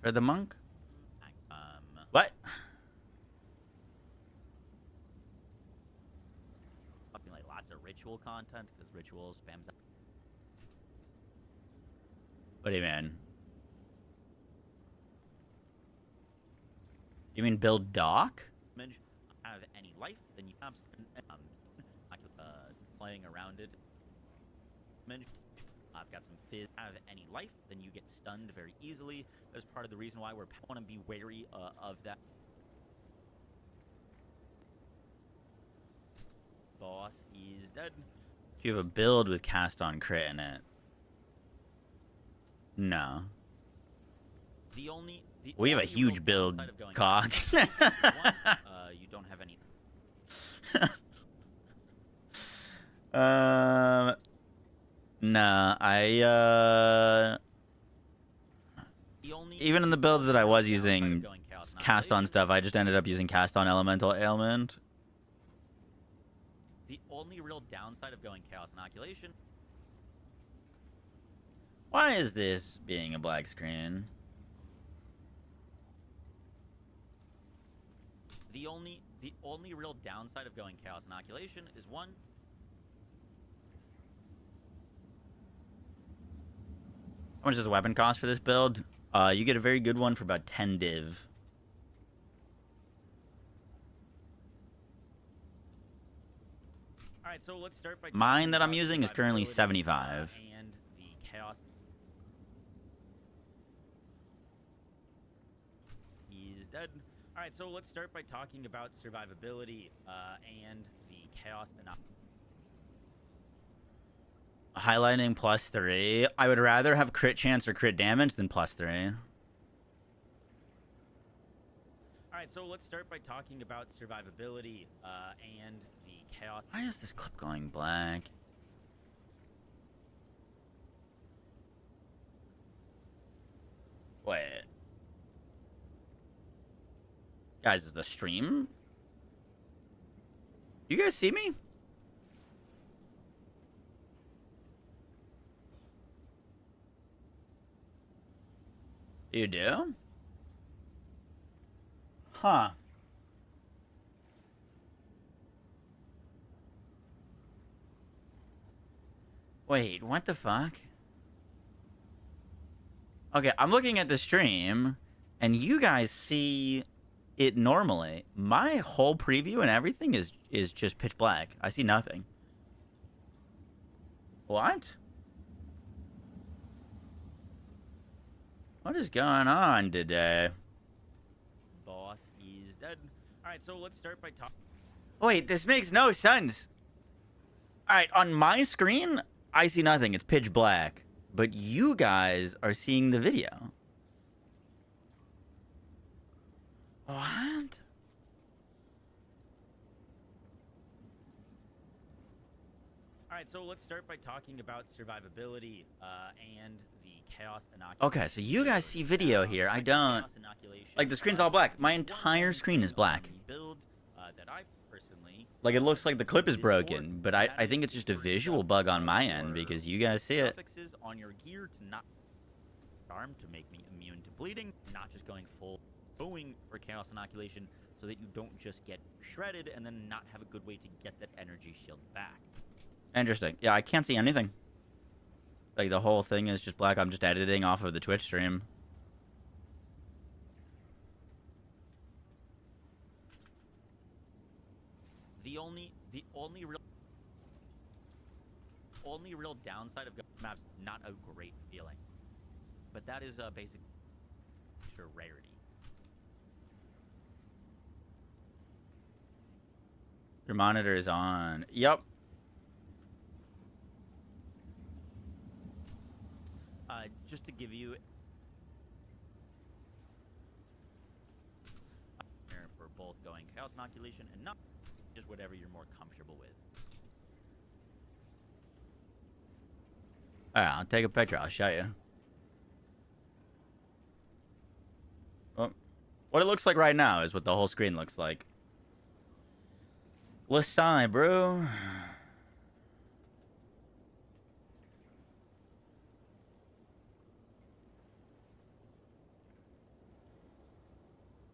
for the monk? What? Like lots of ritual content because ritual spams out. What do you mean? You mean build dock? Have any life, then you have playing around it. I've got some fizz. Have any life, then you get stunned very easily. That's part of the reason why we want to be wary of that. Boss is dead. Do you have a build with cast on crit in it? No. We have a huge build, cock. You don't have any. Nah, even in the build that I was using cast on stuff, I just ended up using cast on elemental ailment. The only real downside of going chaos inoculation. Why is this being a black screen? The only real downside of going chaos inoculation is one. How much does a weapon cost for this build? You get a very good one for about 10 div. All right, so let's start by mine that I'm using is currently 75. And the chaos is dead. All right, so let's start by talking about survivability and the chaos enough. Highlighting +3. I would rather have crit chance or crit damage than +3. All right, so let's start by talking about survivability and the chaos. Why is this clip going black? Wait. Guys, is the stream? You guys see me? You do? Huh. Wait, what the fuck? Okay, I'm looking at the stream, and you guys see it normally. My whole preview and everything is just pitch black. I see nothing. What? What is going on today? Boss is dead. All right, so let's start by talking. Wait, this makes no sense. All right, on my screen, I see nothing. It's pitch black. But you guys are seeing the video. What? All right, so let's start by talking about survivability and the chaos inoculation. Okay, so you guys see video here. I don't. Like, the screen's all black. My entire screen is black. Build that I personally Like, it looks like the clip is broken, but I think it's just a visual bug on my end because you guys see it. suffixes on your gear to not arm to make me immune to bleeding, not just going full going for chaos inoculation so that you don't just get shredded and then not have a good way to get that energy shield back. Interesting. Yeah, I can't see anything. Like, the whole thing is just black. I'm just editing off of the Twitch stream. The only real downside of ghost maps, not a great feeling, but that is basic rarity. Your monitor is on. Yep. Just to give you for both going chaos inoculation and not just whatever you're more comfortable with. Alright, I'll take a picture. I'll show you. Well, what it looks like right now is what the whole screen looks like. Let's sign, bro.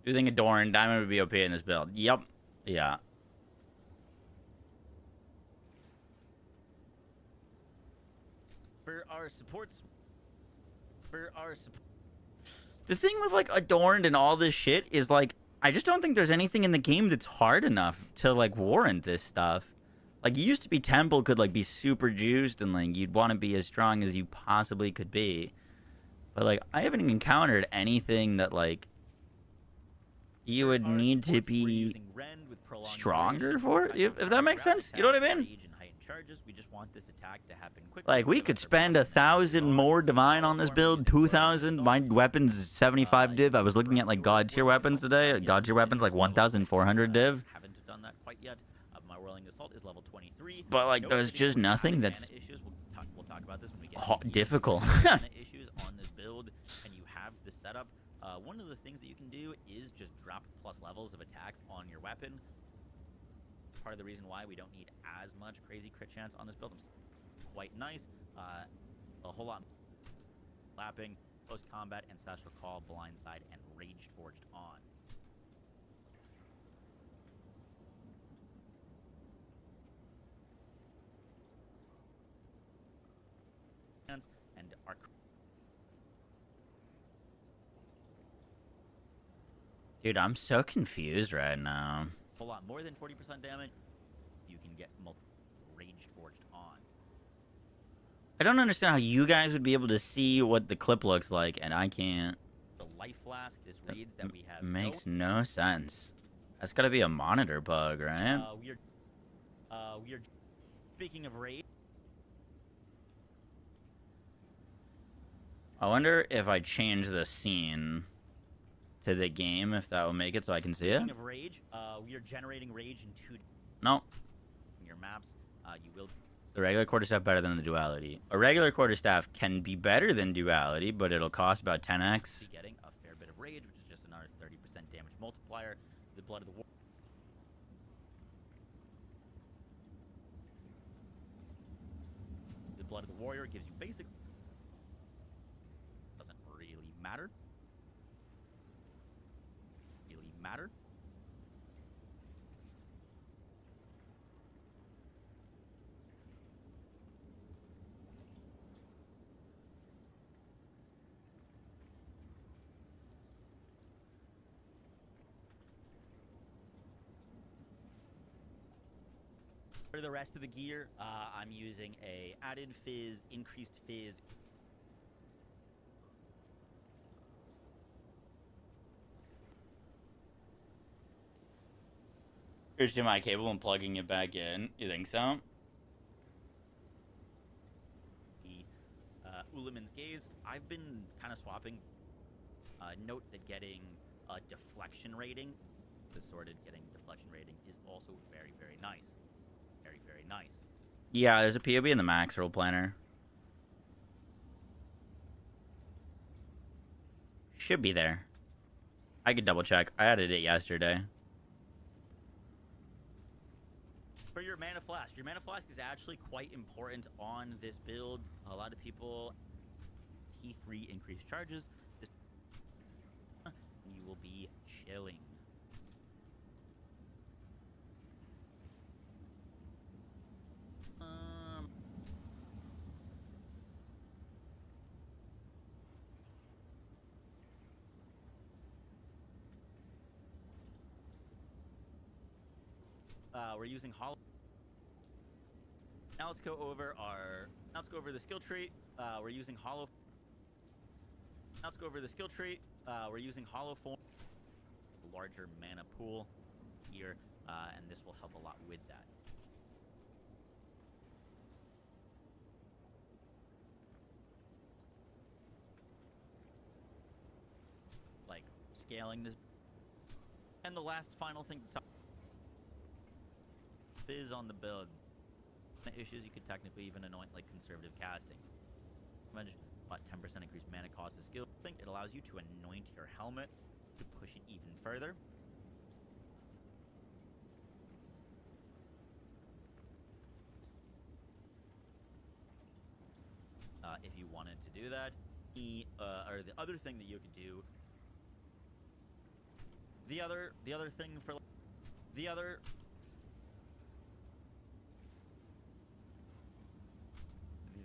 Do you think Adorn Diamond would be OP in this build? Yep. Yeah. For our supports, The thing with, like, Adorned and all this shit is, like, I just don't think there's anything in the game that's hard enough to, like, warrant this stuff. Like, it used to be Temple could, like, be super juiced and, like, you'd want to be as strong as you possibly could be. But, like, I haven't encountered anything that, like, you would need to be stronger for it, if that makes sense. You know what I mean? We just want this attack to happen quickly. Like, we could spend 1,000 more divine on this build, 2,000. My weapon's 75 div. I was looking at, like, god tier weapons today. God tier weapons, like, 1,400 div. Haven't done that quite yet. My whirling assault is level 23. But, like, there's just nothing that's We'll talk about this when we get difficult. issues on this build, and you have the setup. One of the things that you can do is just drop plus levels of attacks on your weapon. Part of the reason why we don't need as much crazy crit chance on this build. It's quite nice. A whole lot lapping, post combat, ancestral call, blindside, and rage forged on. And our Dude, I'm so confused right now. a lot more than 40% damage. You can get rage forged on. I don't understand how you guys would be able to see what the clip looks like, and I can't. The life flask. This reads that we have Makes no sense. That's gotta be a monitor bug, right? we are speaking of rage. I wonder if I change the scene to the game, if that will make it so I can see it. Speaking of rage, we are generating rage in No. your maps. You will. The regular quarterstaff better than the duality. A regular quarterstaff can be better than duality, but it'll cost about 10x. Be getting a fair bit of rage, which is just another 30% damage multiplier. The blood of the war. The blood of the warrior gives you basic. Doesn't really matter. Really matter. For the rest of the gear, I'm using a added fizz, increased fizz. Here's to my cable and plugging it back in. You think so? Uliman's Gaze. I've been kind of swapping. Note that getting a deflection rating, distorted getting deflection rating, is also very, very nice. Very, very nice. Yeah, there's a POB in the max roll planner. Should be there. I could double check. I added it yesterday. For your Mana Flask. Your Mana Flask is actually quite important on this build. A lot of people T3 increased charges. You will be chilling. We're using hollow. Now let's go over the skill tree. We're using hollow. Now let's go over the skill tree. We're using hollow form, larger mana pool here, and this will help a lot with that. Like scaling this, and the last final thing to talk. Fizz on the build. Issues you could technically even anoint like conservative casting. Imagine about 10% increased mana cost of skill. I think it allows you to anoint your helmet to push it even further. If you wanted to do that, or the other thing that you could do. The other thing for the other.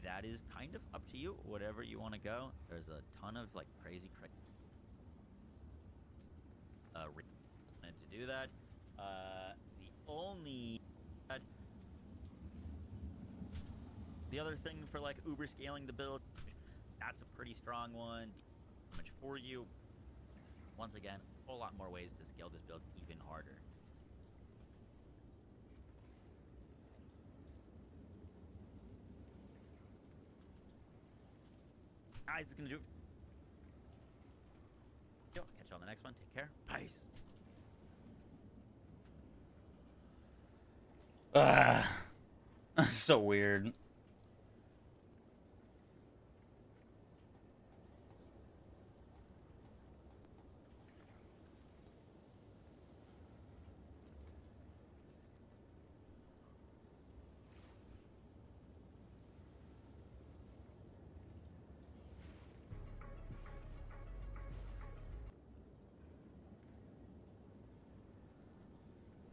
That is kind of up to you, whatever you want to go. There's a ton of like crazy to do that. The other thing for like uber scaling the build, that's a pretty strong one. Damage for you. Once again, a whole lot more ways to scale this build even harder. Guys, it's gonna do it. Catch you on the next one. Take care. Peace. So weird.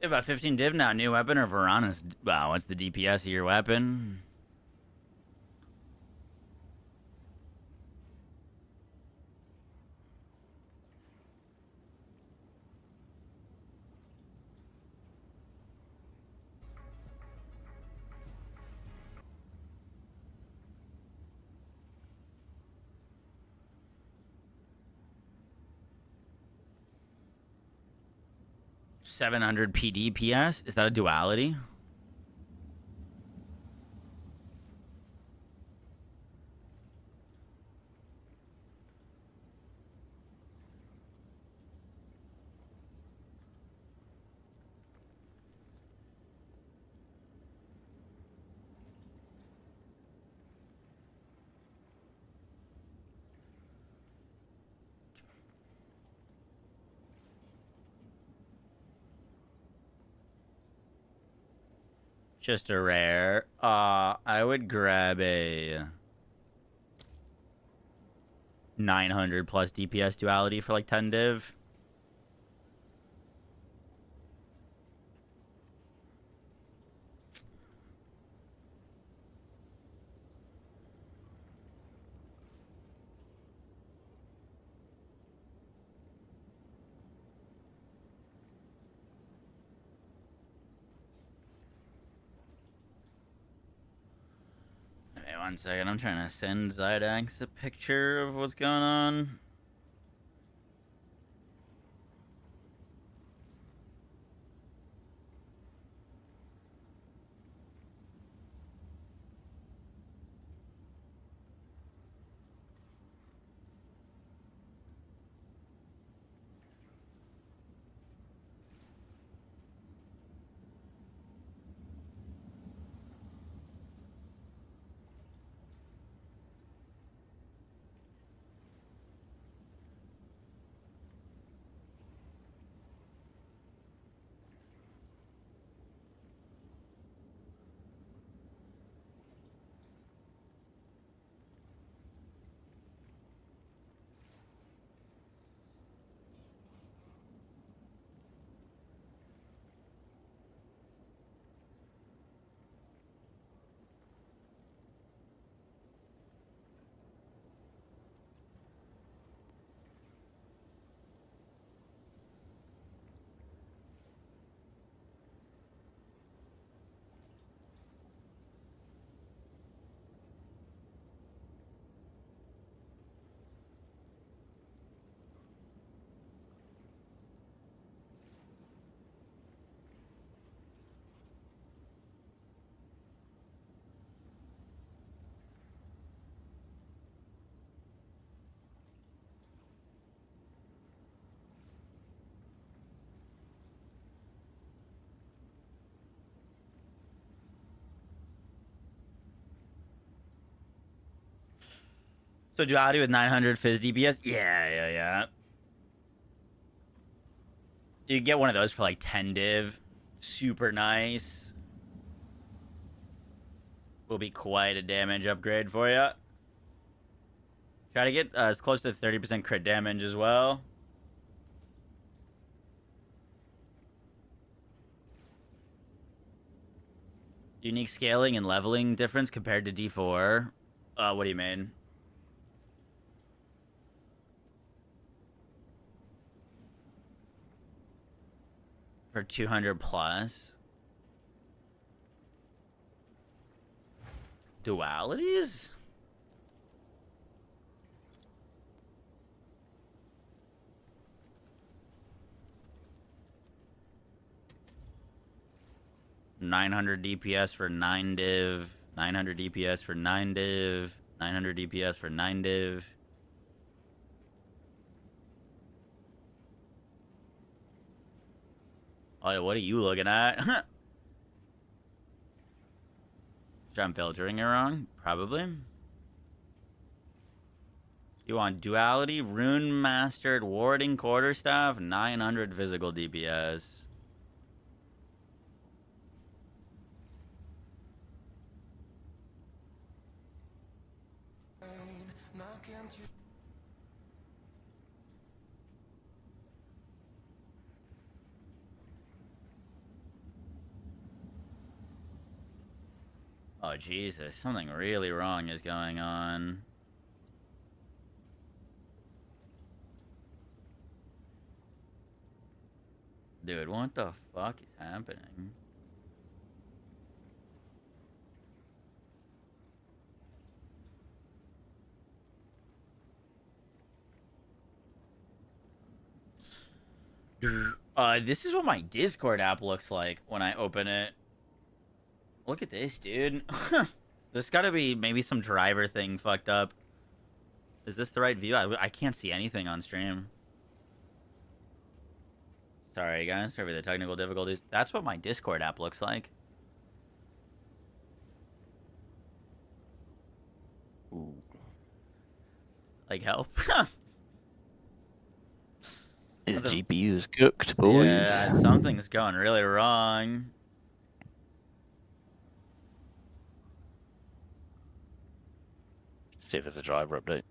About 15 div now. New weapon or Varana's? Wow, what's the DPS of your weapon? $700 PDPS? Is that a duality? Just a rare. I would grab a 900 plus DPS duality for like 10 div. 1 second. I'm trying to send Zydax a picture of what's going on. So duality with 900 fizz DPS? Yeah. You get one of those for like 10 div. Super nice. Will be quite a damage upgrade for you. Try to get as close to 30% crit damage as well. Unique scaling and leveling difference compared to D4. What do you mean? For 200 plus. Dualities? $900 DPS for 9 div. 900 DPS for 9 div. 900 DPS for 9 div. Oh, what are you looking at? I'm filtering it wrong? Probably. You want duality, rune mastered, warding quarterstaff, 900 physical DPS. Oh, Jesus. Something really wrong is going on. Dude, what the fuck is happening? This is what my Discord app looks like when I open it. Look at this, dude. This gotta be maybe some driver thing fucked up. Is this the right view? I can't see anything on stream. Sorry, guys. Sorry for the technical difficulties. That's what my Discord app looks like. Ooh. Like, help? His GPU's cooked, boys. Yeah, something's going really wrong. See if there's a driver update.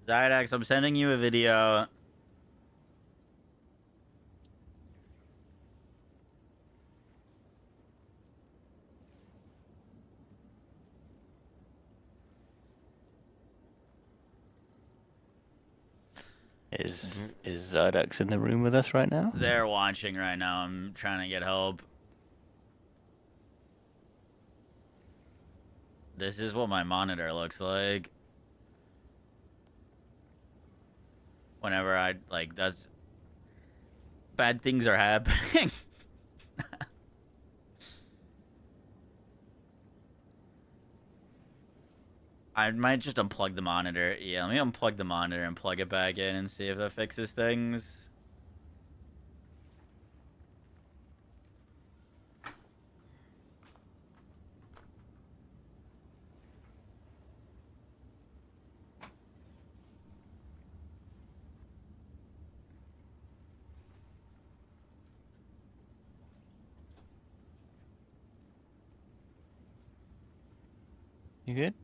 Zydex, I'm sending you a video. Is Zydex in the room with us right now? They're watching right now. I'm trying to get help. This is what my monitor looks like. Whenever I, like, that's... Bad things are happening. I might just unplug the monitor. Yeah, let me unplug the monitor and plug it back in and see if that fixes things. You good?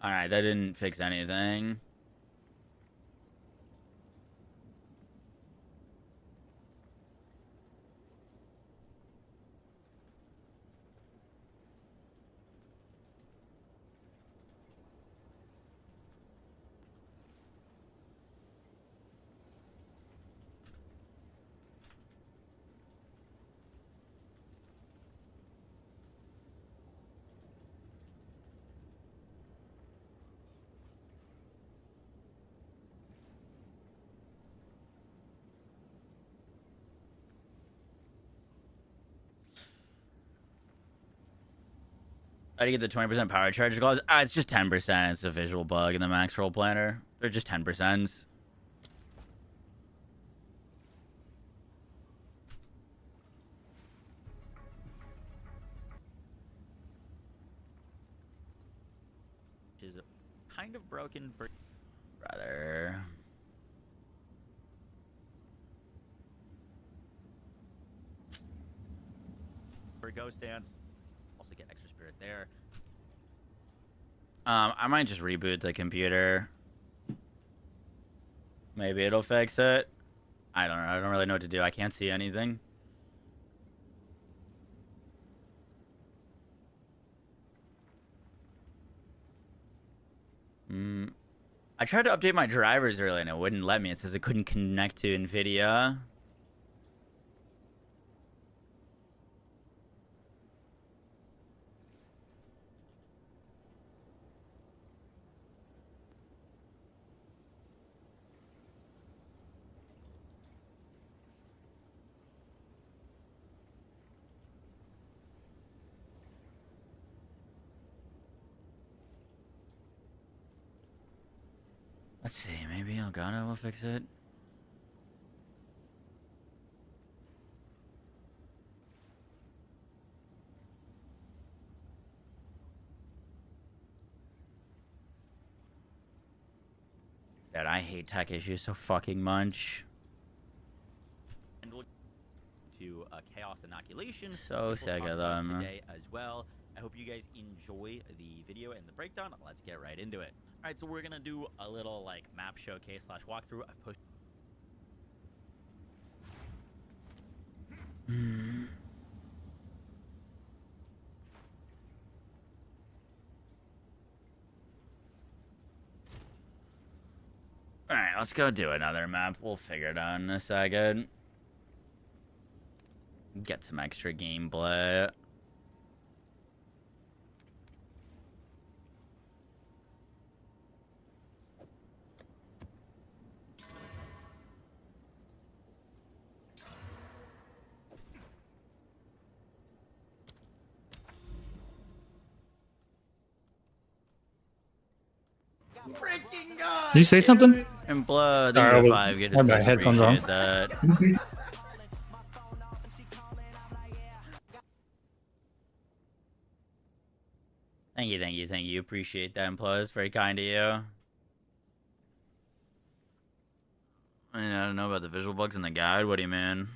Alright, that didn't fix anything. How do you get the 20% power charge clause? It's just 10%. It's a visual bug in the max roll planner. They're just 10%. Which is kind of broken for... Rather... For Ghost Dance. Also get extra spirit there. I might just reboot the computer. Maybe it'll fix it. I don't know. I don't really know what to do. I can't see anything. I tried to update my drivers earlier and it wouldn't let me. It says it couldn't connect to NVIDIA. Let's see, maybe Elgato will fix it. That I hate tech issues so fucking much. And we'll to Chaos Inoculation. So sick of them. Today as well. I hope you guys enjoy the video and the breakdown. Let's get right into it. All right, so we're gonna do a little like map showcase / walkthrough. I've pushed. All right, let's go do another map. We'll figure it out in a second. Get some extra gameplay. Freaking God! Did you say something? And blood. Sorry, I was- Five. Good to had my see. headphones on. Appreciate that. Thank you, thank you, thank you. Appreciate that, Plus. Very kind of you. I don't know about the visual bugs in the guide. What do you mean?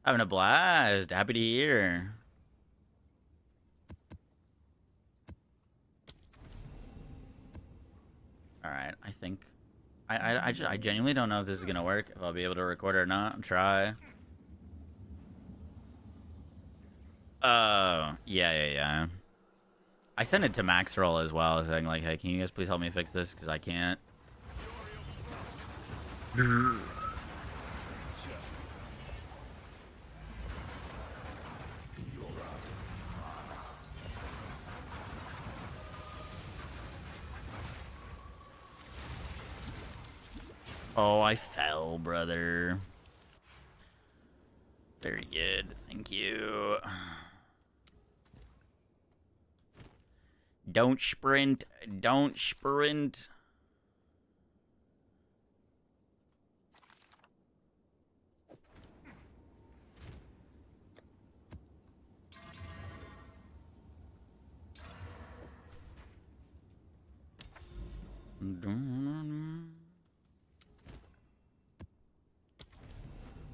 Having a blast. Happy to hear. All right, I think I genuinely don't know if this is gonna work. If I'll be able to record it or not. I'll try. Yeah. I sent it to Maxroll as well, saying like, hey, can you guys please help me fix this? Because I can't. Oh, I fell, brother. Very good. Thank you. Don't sprint. Don't sprint.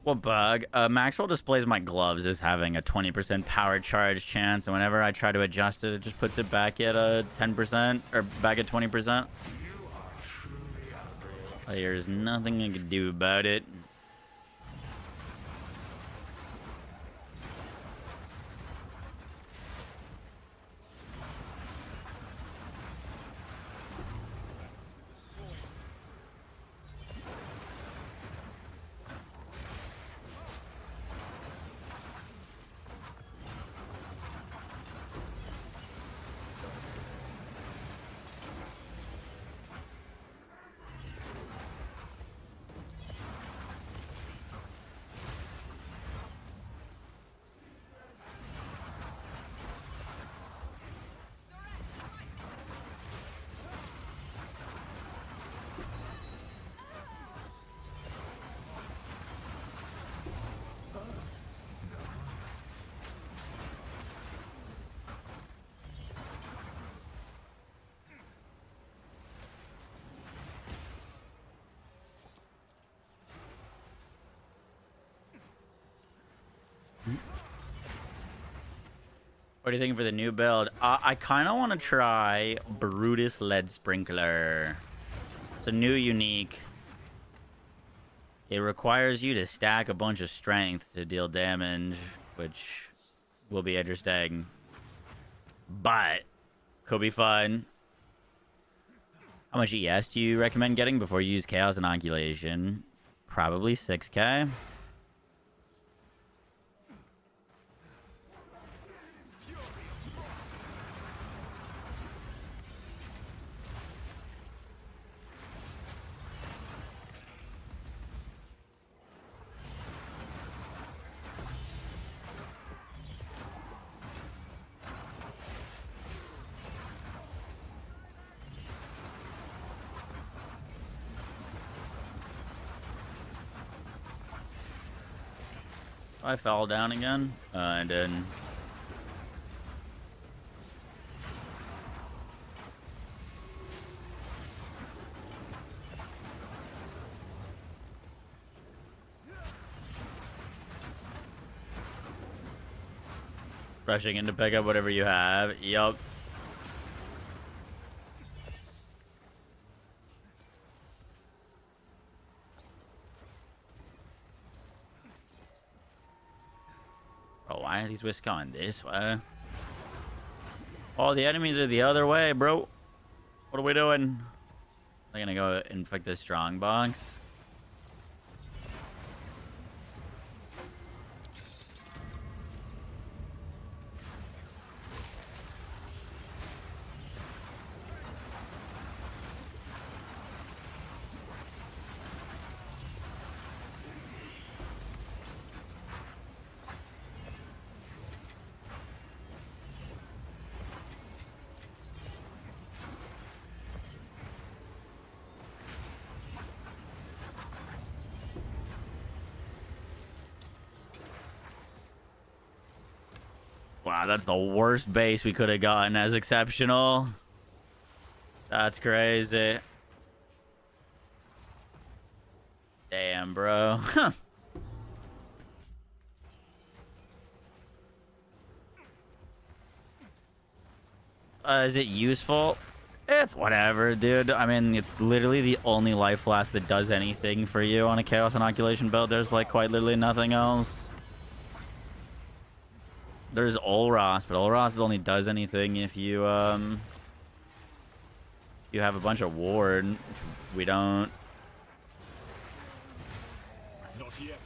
What bug? Maxwell displays my gloves as having a 20% power charge chance, and whenever I try to adjust it, it just puts it back at a 10% or back at 20%. There's nothing I can do about it. What are you thinking for the new build? I kind of want to try Brutus Lead Sprinkler. It's a new unique. It requires you to stack a bunch of strength to deal damage, which will be interesting. But could be fun. How much ES do you recommend getting before you use Chaos Inoculation? Probably 6K. I fell down again, and then rushing in to pick up whatever you have. Yup. Oh, why are these whisks going this way? Oh, the enemies are the other way, bro. What are we doing? They're gonna go inflict the strong box. Wow, that's the worst base we could have gotten as exceptional. That's crazy. Damn, bro. Huh. Is it useful? It's whatever, dude. I mean, it's literally the only life flask that does anything for you on a Chaos Inoculation build. There's, like, quite literally nothing else. There's Olros, but Olros only does anything if you, you have a bunch of ward, which we don't. Not yet.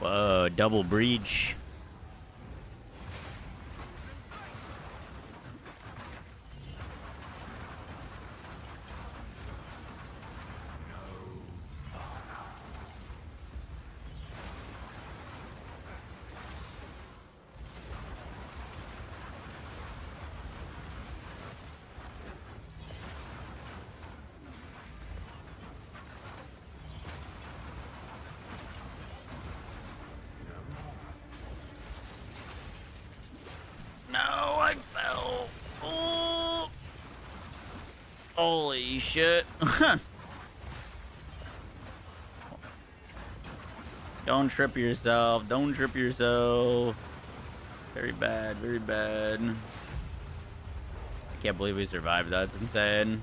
Whoa, double breach. No, I fell. Oh. Holy shit. Don't trip yourself. Don't trip yourself. Very bad. Very bad. I can't believe we survived. That's insane.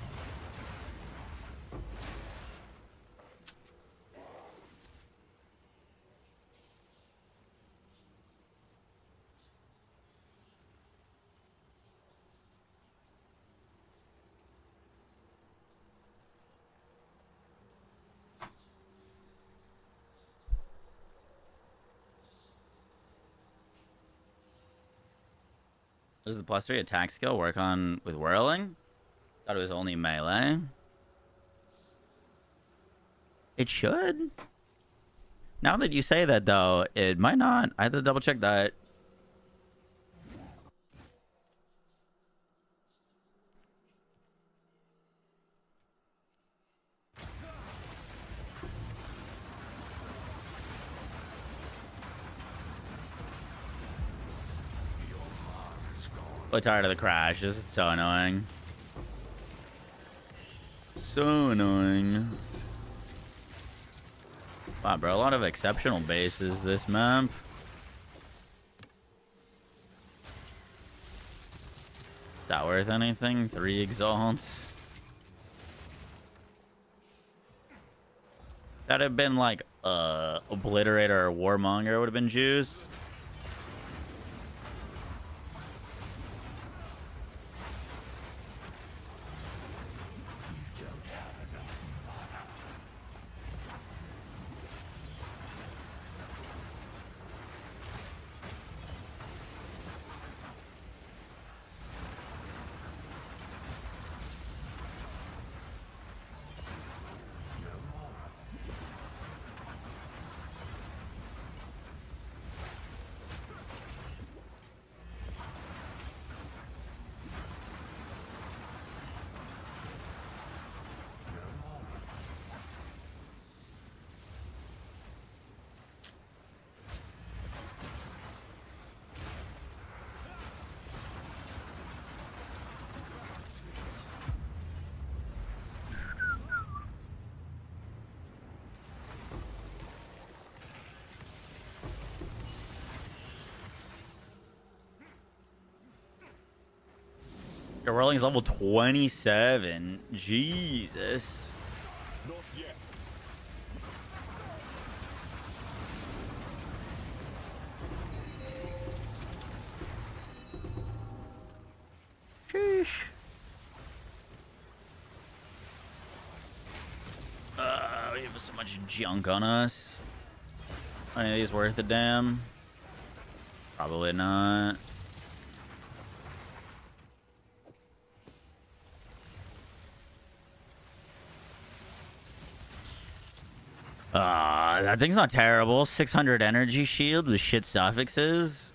Does the +3 attack skill work on with whirling? Thought it was only melee. It should. Now that you say that, though, it might not. I have to double check that. I'm tired of the crashes. It's so annoying. So annoying. Wow, bro. A lot of exceptional bases this map. Is that worth anything? 3 exalts. That'd have been like Obliterator or Warmonger would have been juice. Your whirling's level 27. Jesus. Not yet. Sheesh. We have so much junk on us. Are any of these worth a damn? Probably not. That thing's not terrible. 600 energy shield with shit suffixes.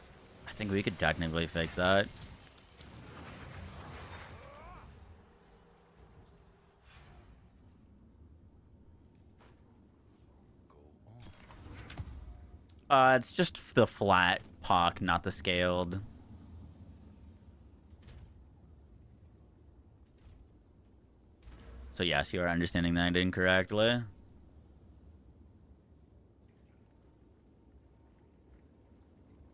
I think we could technically fix that. It's just the flat pock, not the scaled. So yes, you are understanding that incorrectly.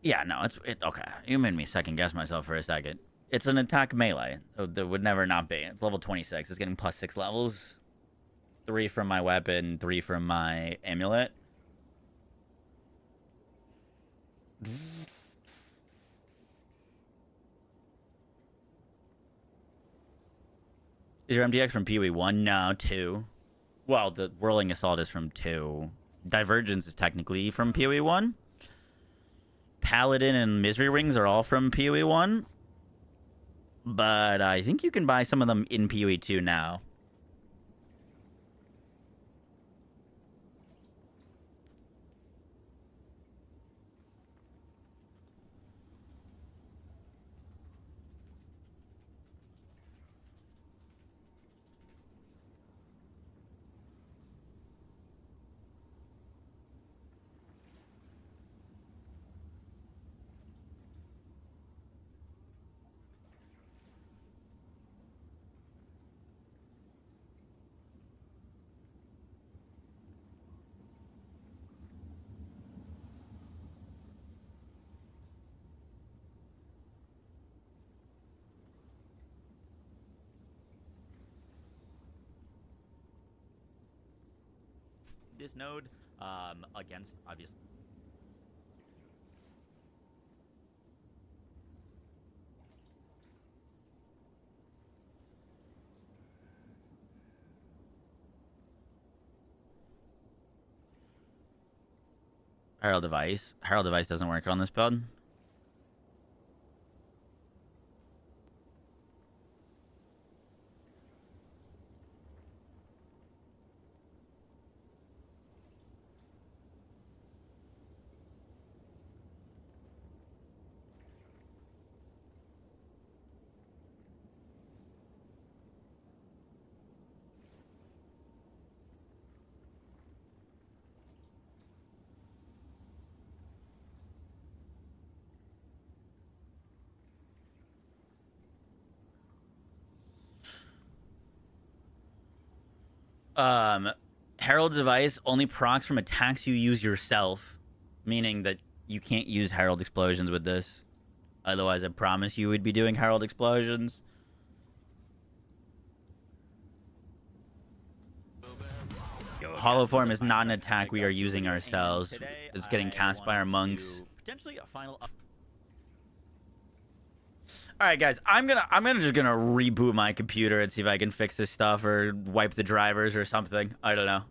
Yeah, no, it's okay. You made me second guess myself for a second. It's an attack melee. That would never not be. It's level 26. It's getting plus 6 levels. 3 from my weapon, 3 from my amulet. Is your MTX from PoE 1? No, 2. Well, the Whirling Assault is from 2. Divergence is technically from PoE 1. Paladin and Misery Rings are all from PoE 1. But I think you can buy some of them in PoE 2 now. This node against, obviously. Herald Device. Herald Device doesn't work on this build. Herald's Device only procs from attacks you use yourself, meaning that you can't use Herald Explosions with this. Otherwise, I promise you would be doing Herald Explosions. Hollow Form is not an attack we are using ourselves. It's getting cast by our monks. Potentially a final. All right, guys, I'm just gonna reboot my computer and see if I can fix this stuff or wipe the drivers or something. I don't know.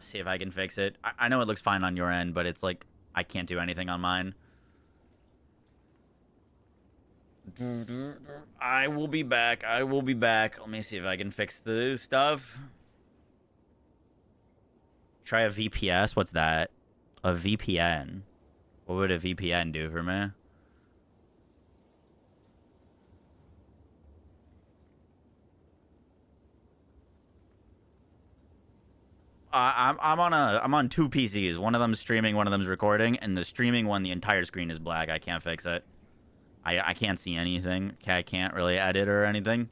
See if I can fix it. I know it looks fine on your end, but it's like I can't do anything on mine. I will be back. I will be back. Let me see if I can fix the stuff. Try a VPS. What's that? A VPN. What would a VPN do for me? I'm on two PCs. One of them's streaming, one of them's recording, and the streaming one, the entire screen is black. I can't fix it. I can't see anything. Okay, I can't really edit or anything.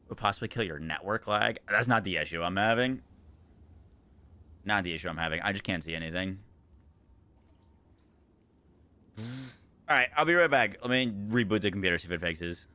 Would possibly kill your network lag. That's not the issue I'm having. Not the issue I'm having. I just can't see anything. All right, I'll be right back. Let me reboot the computer, see if it fixes.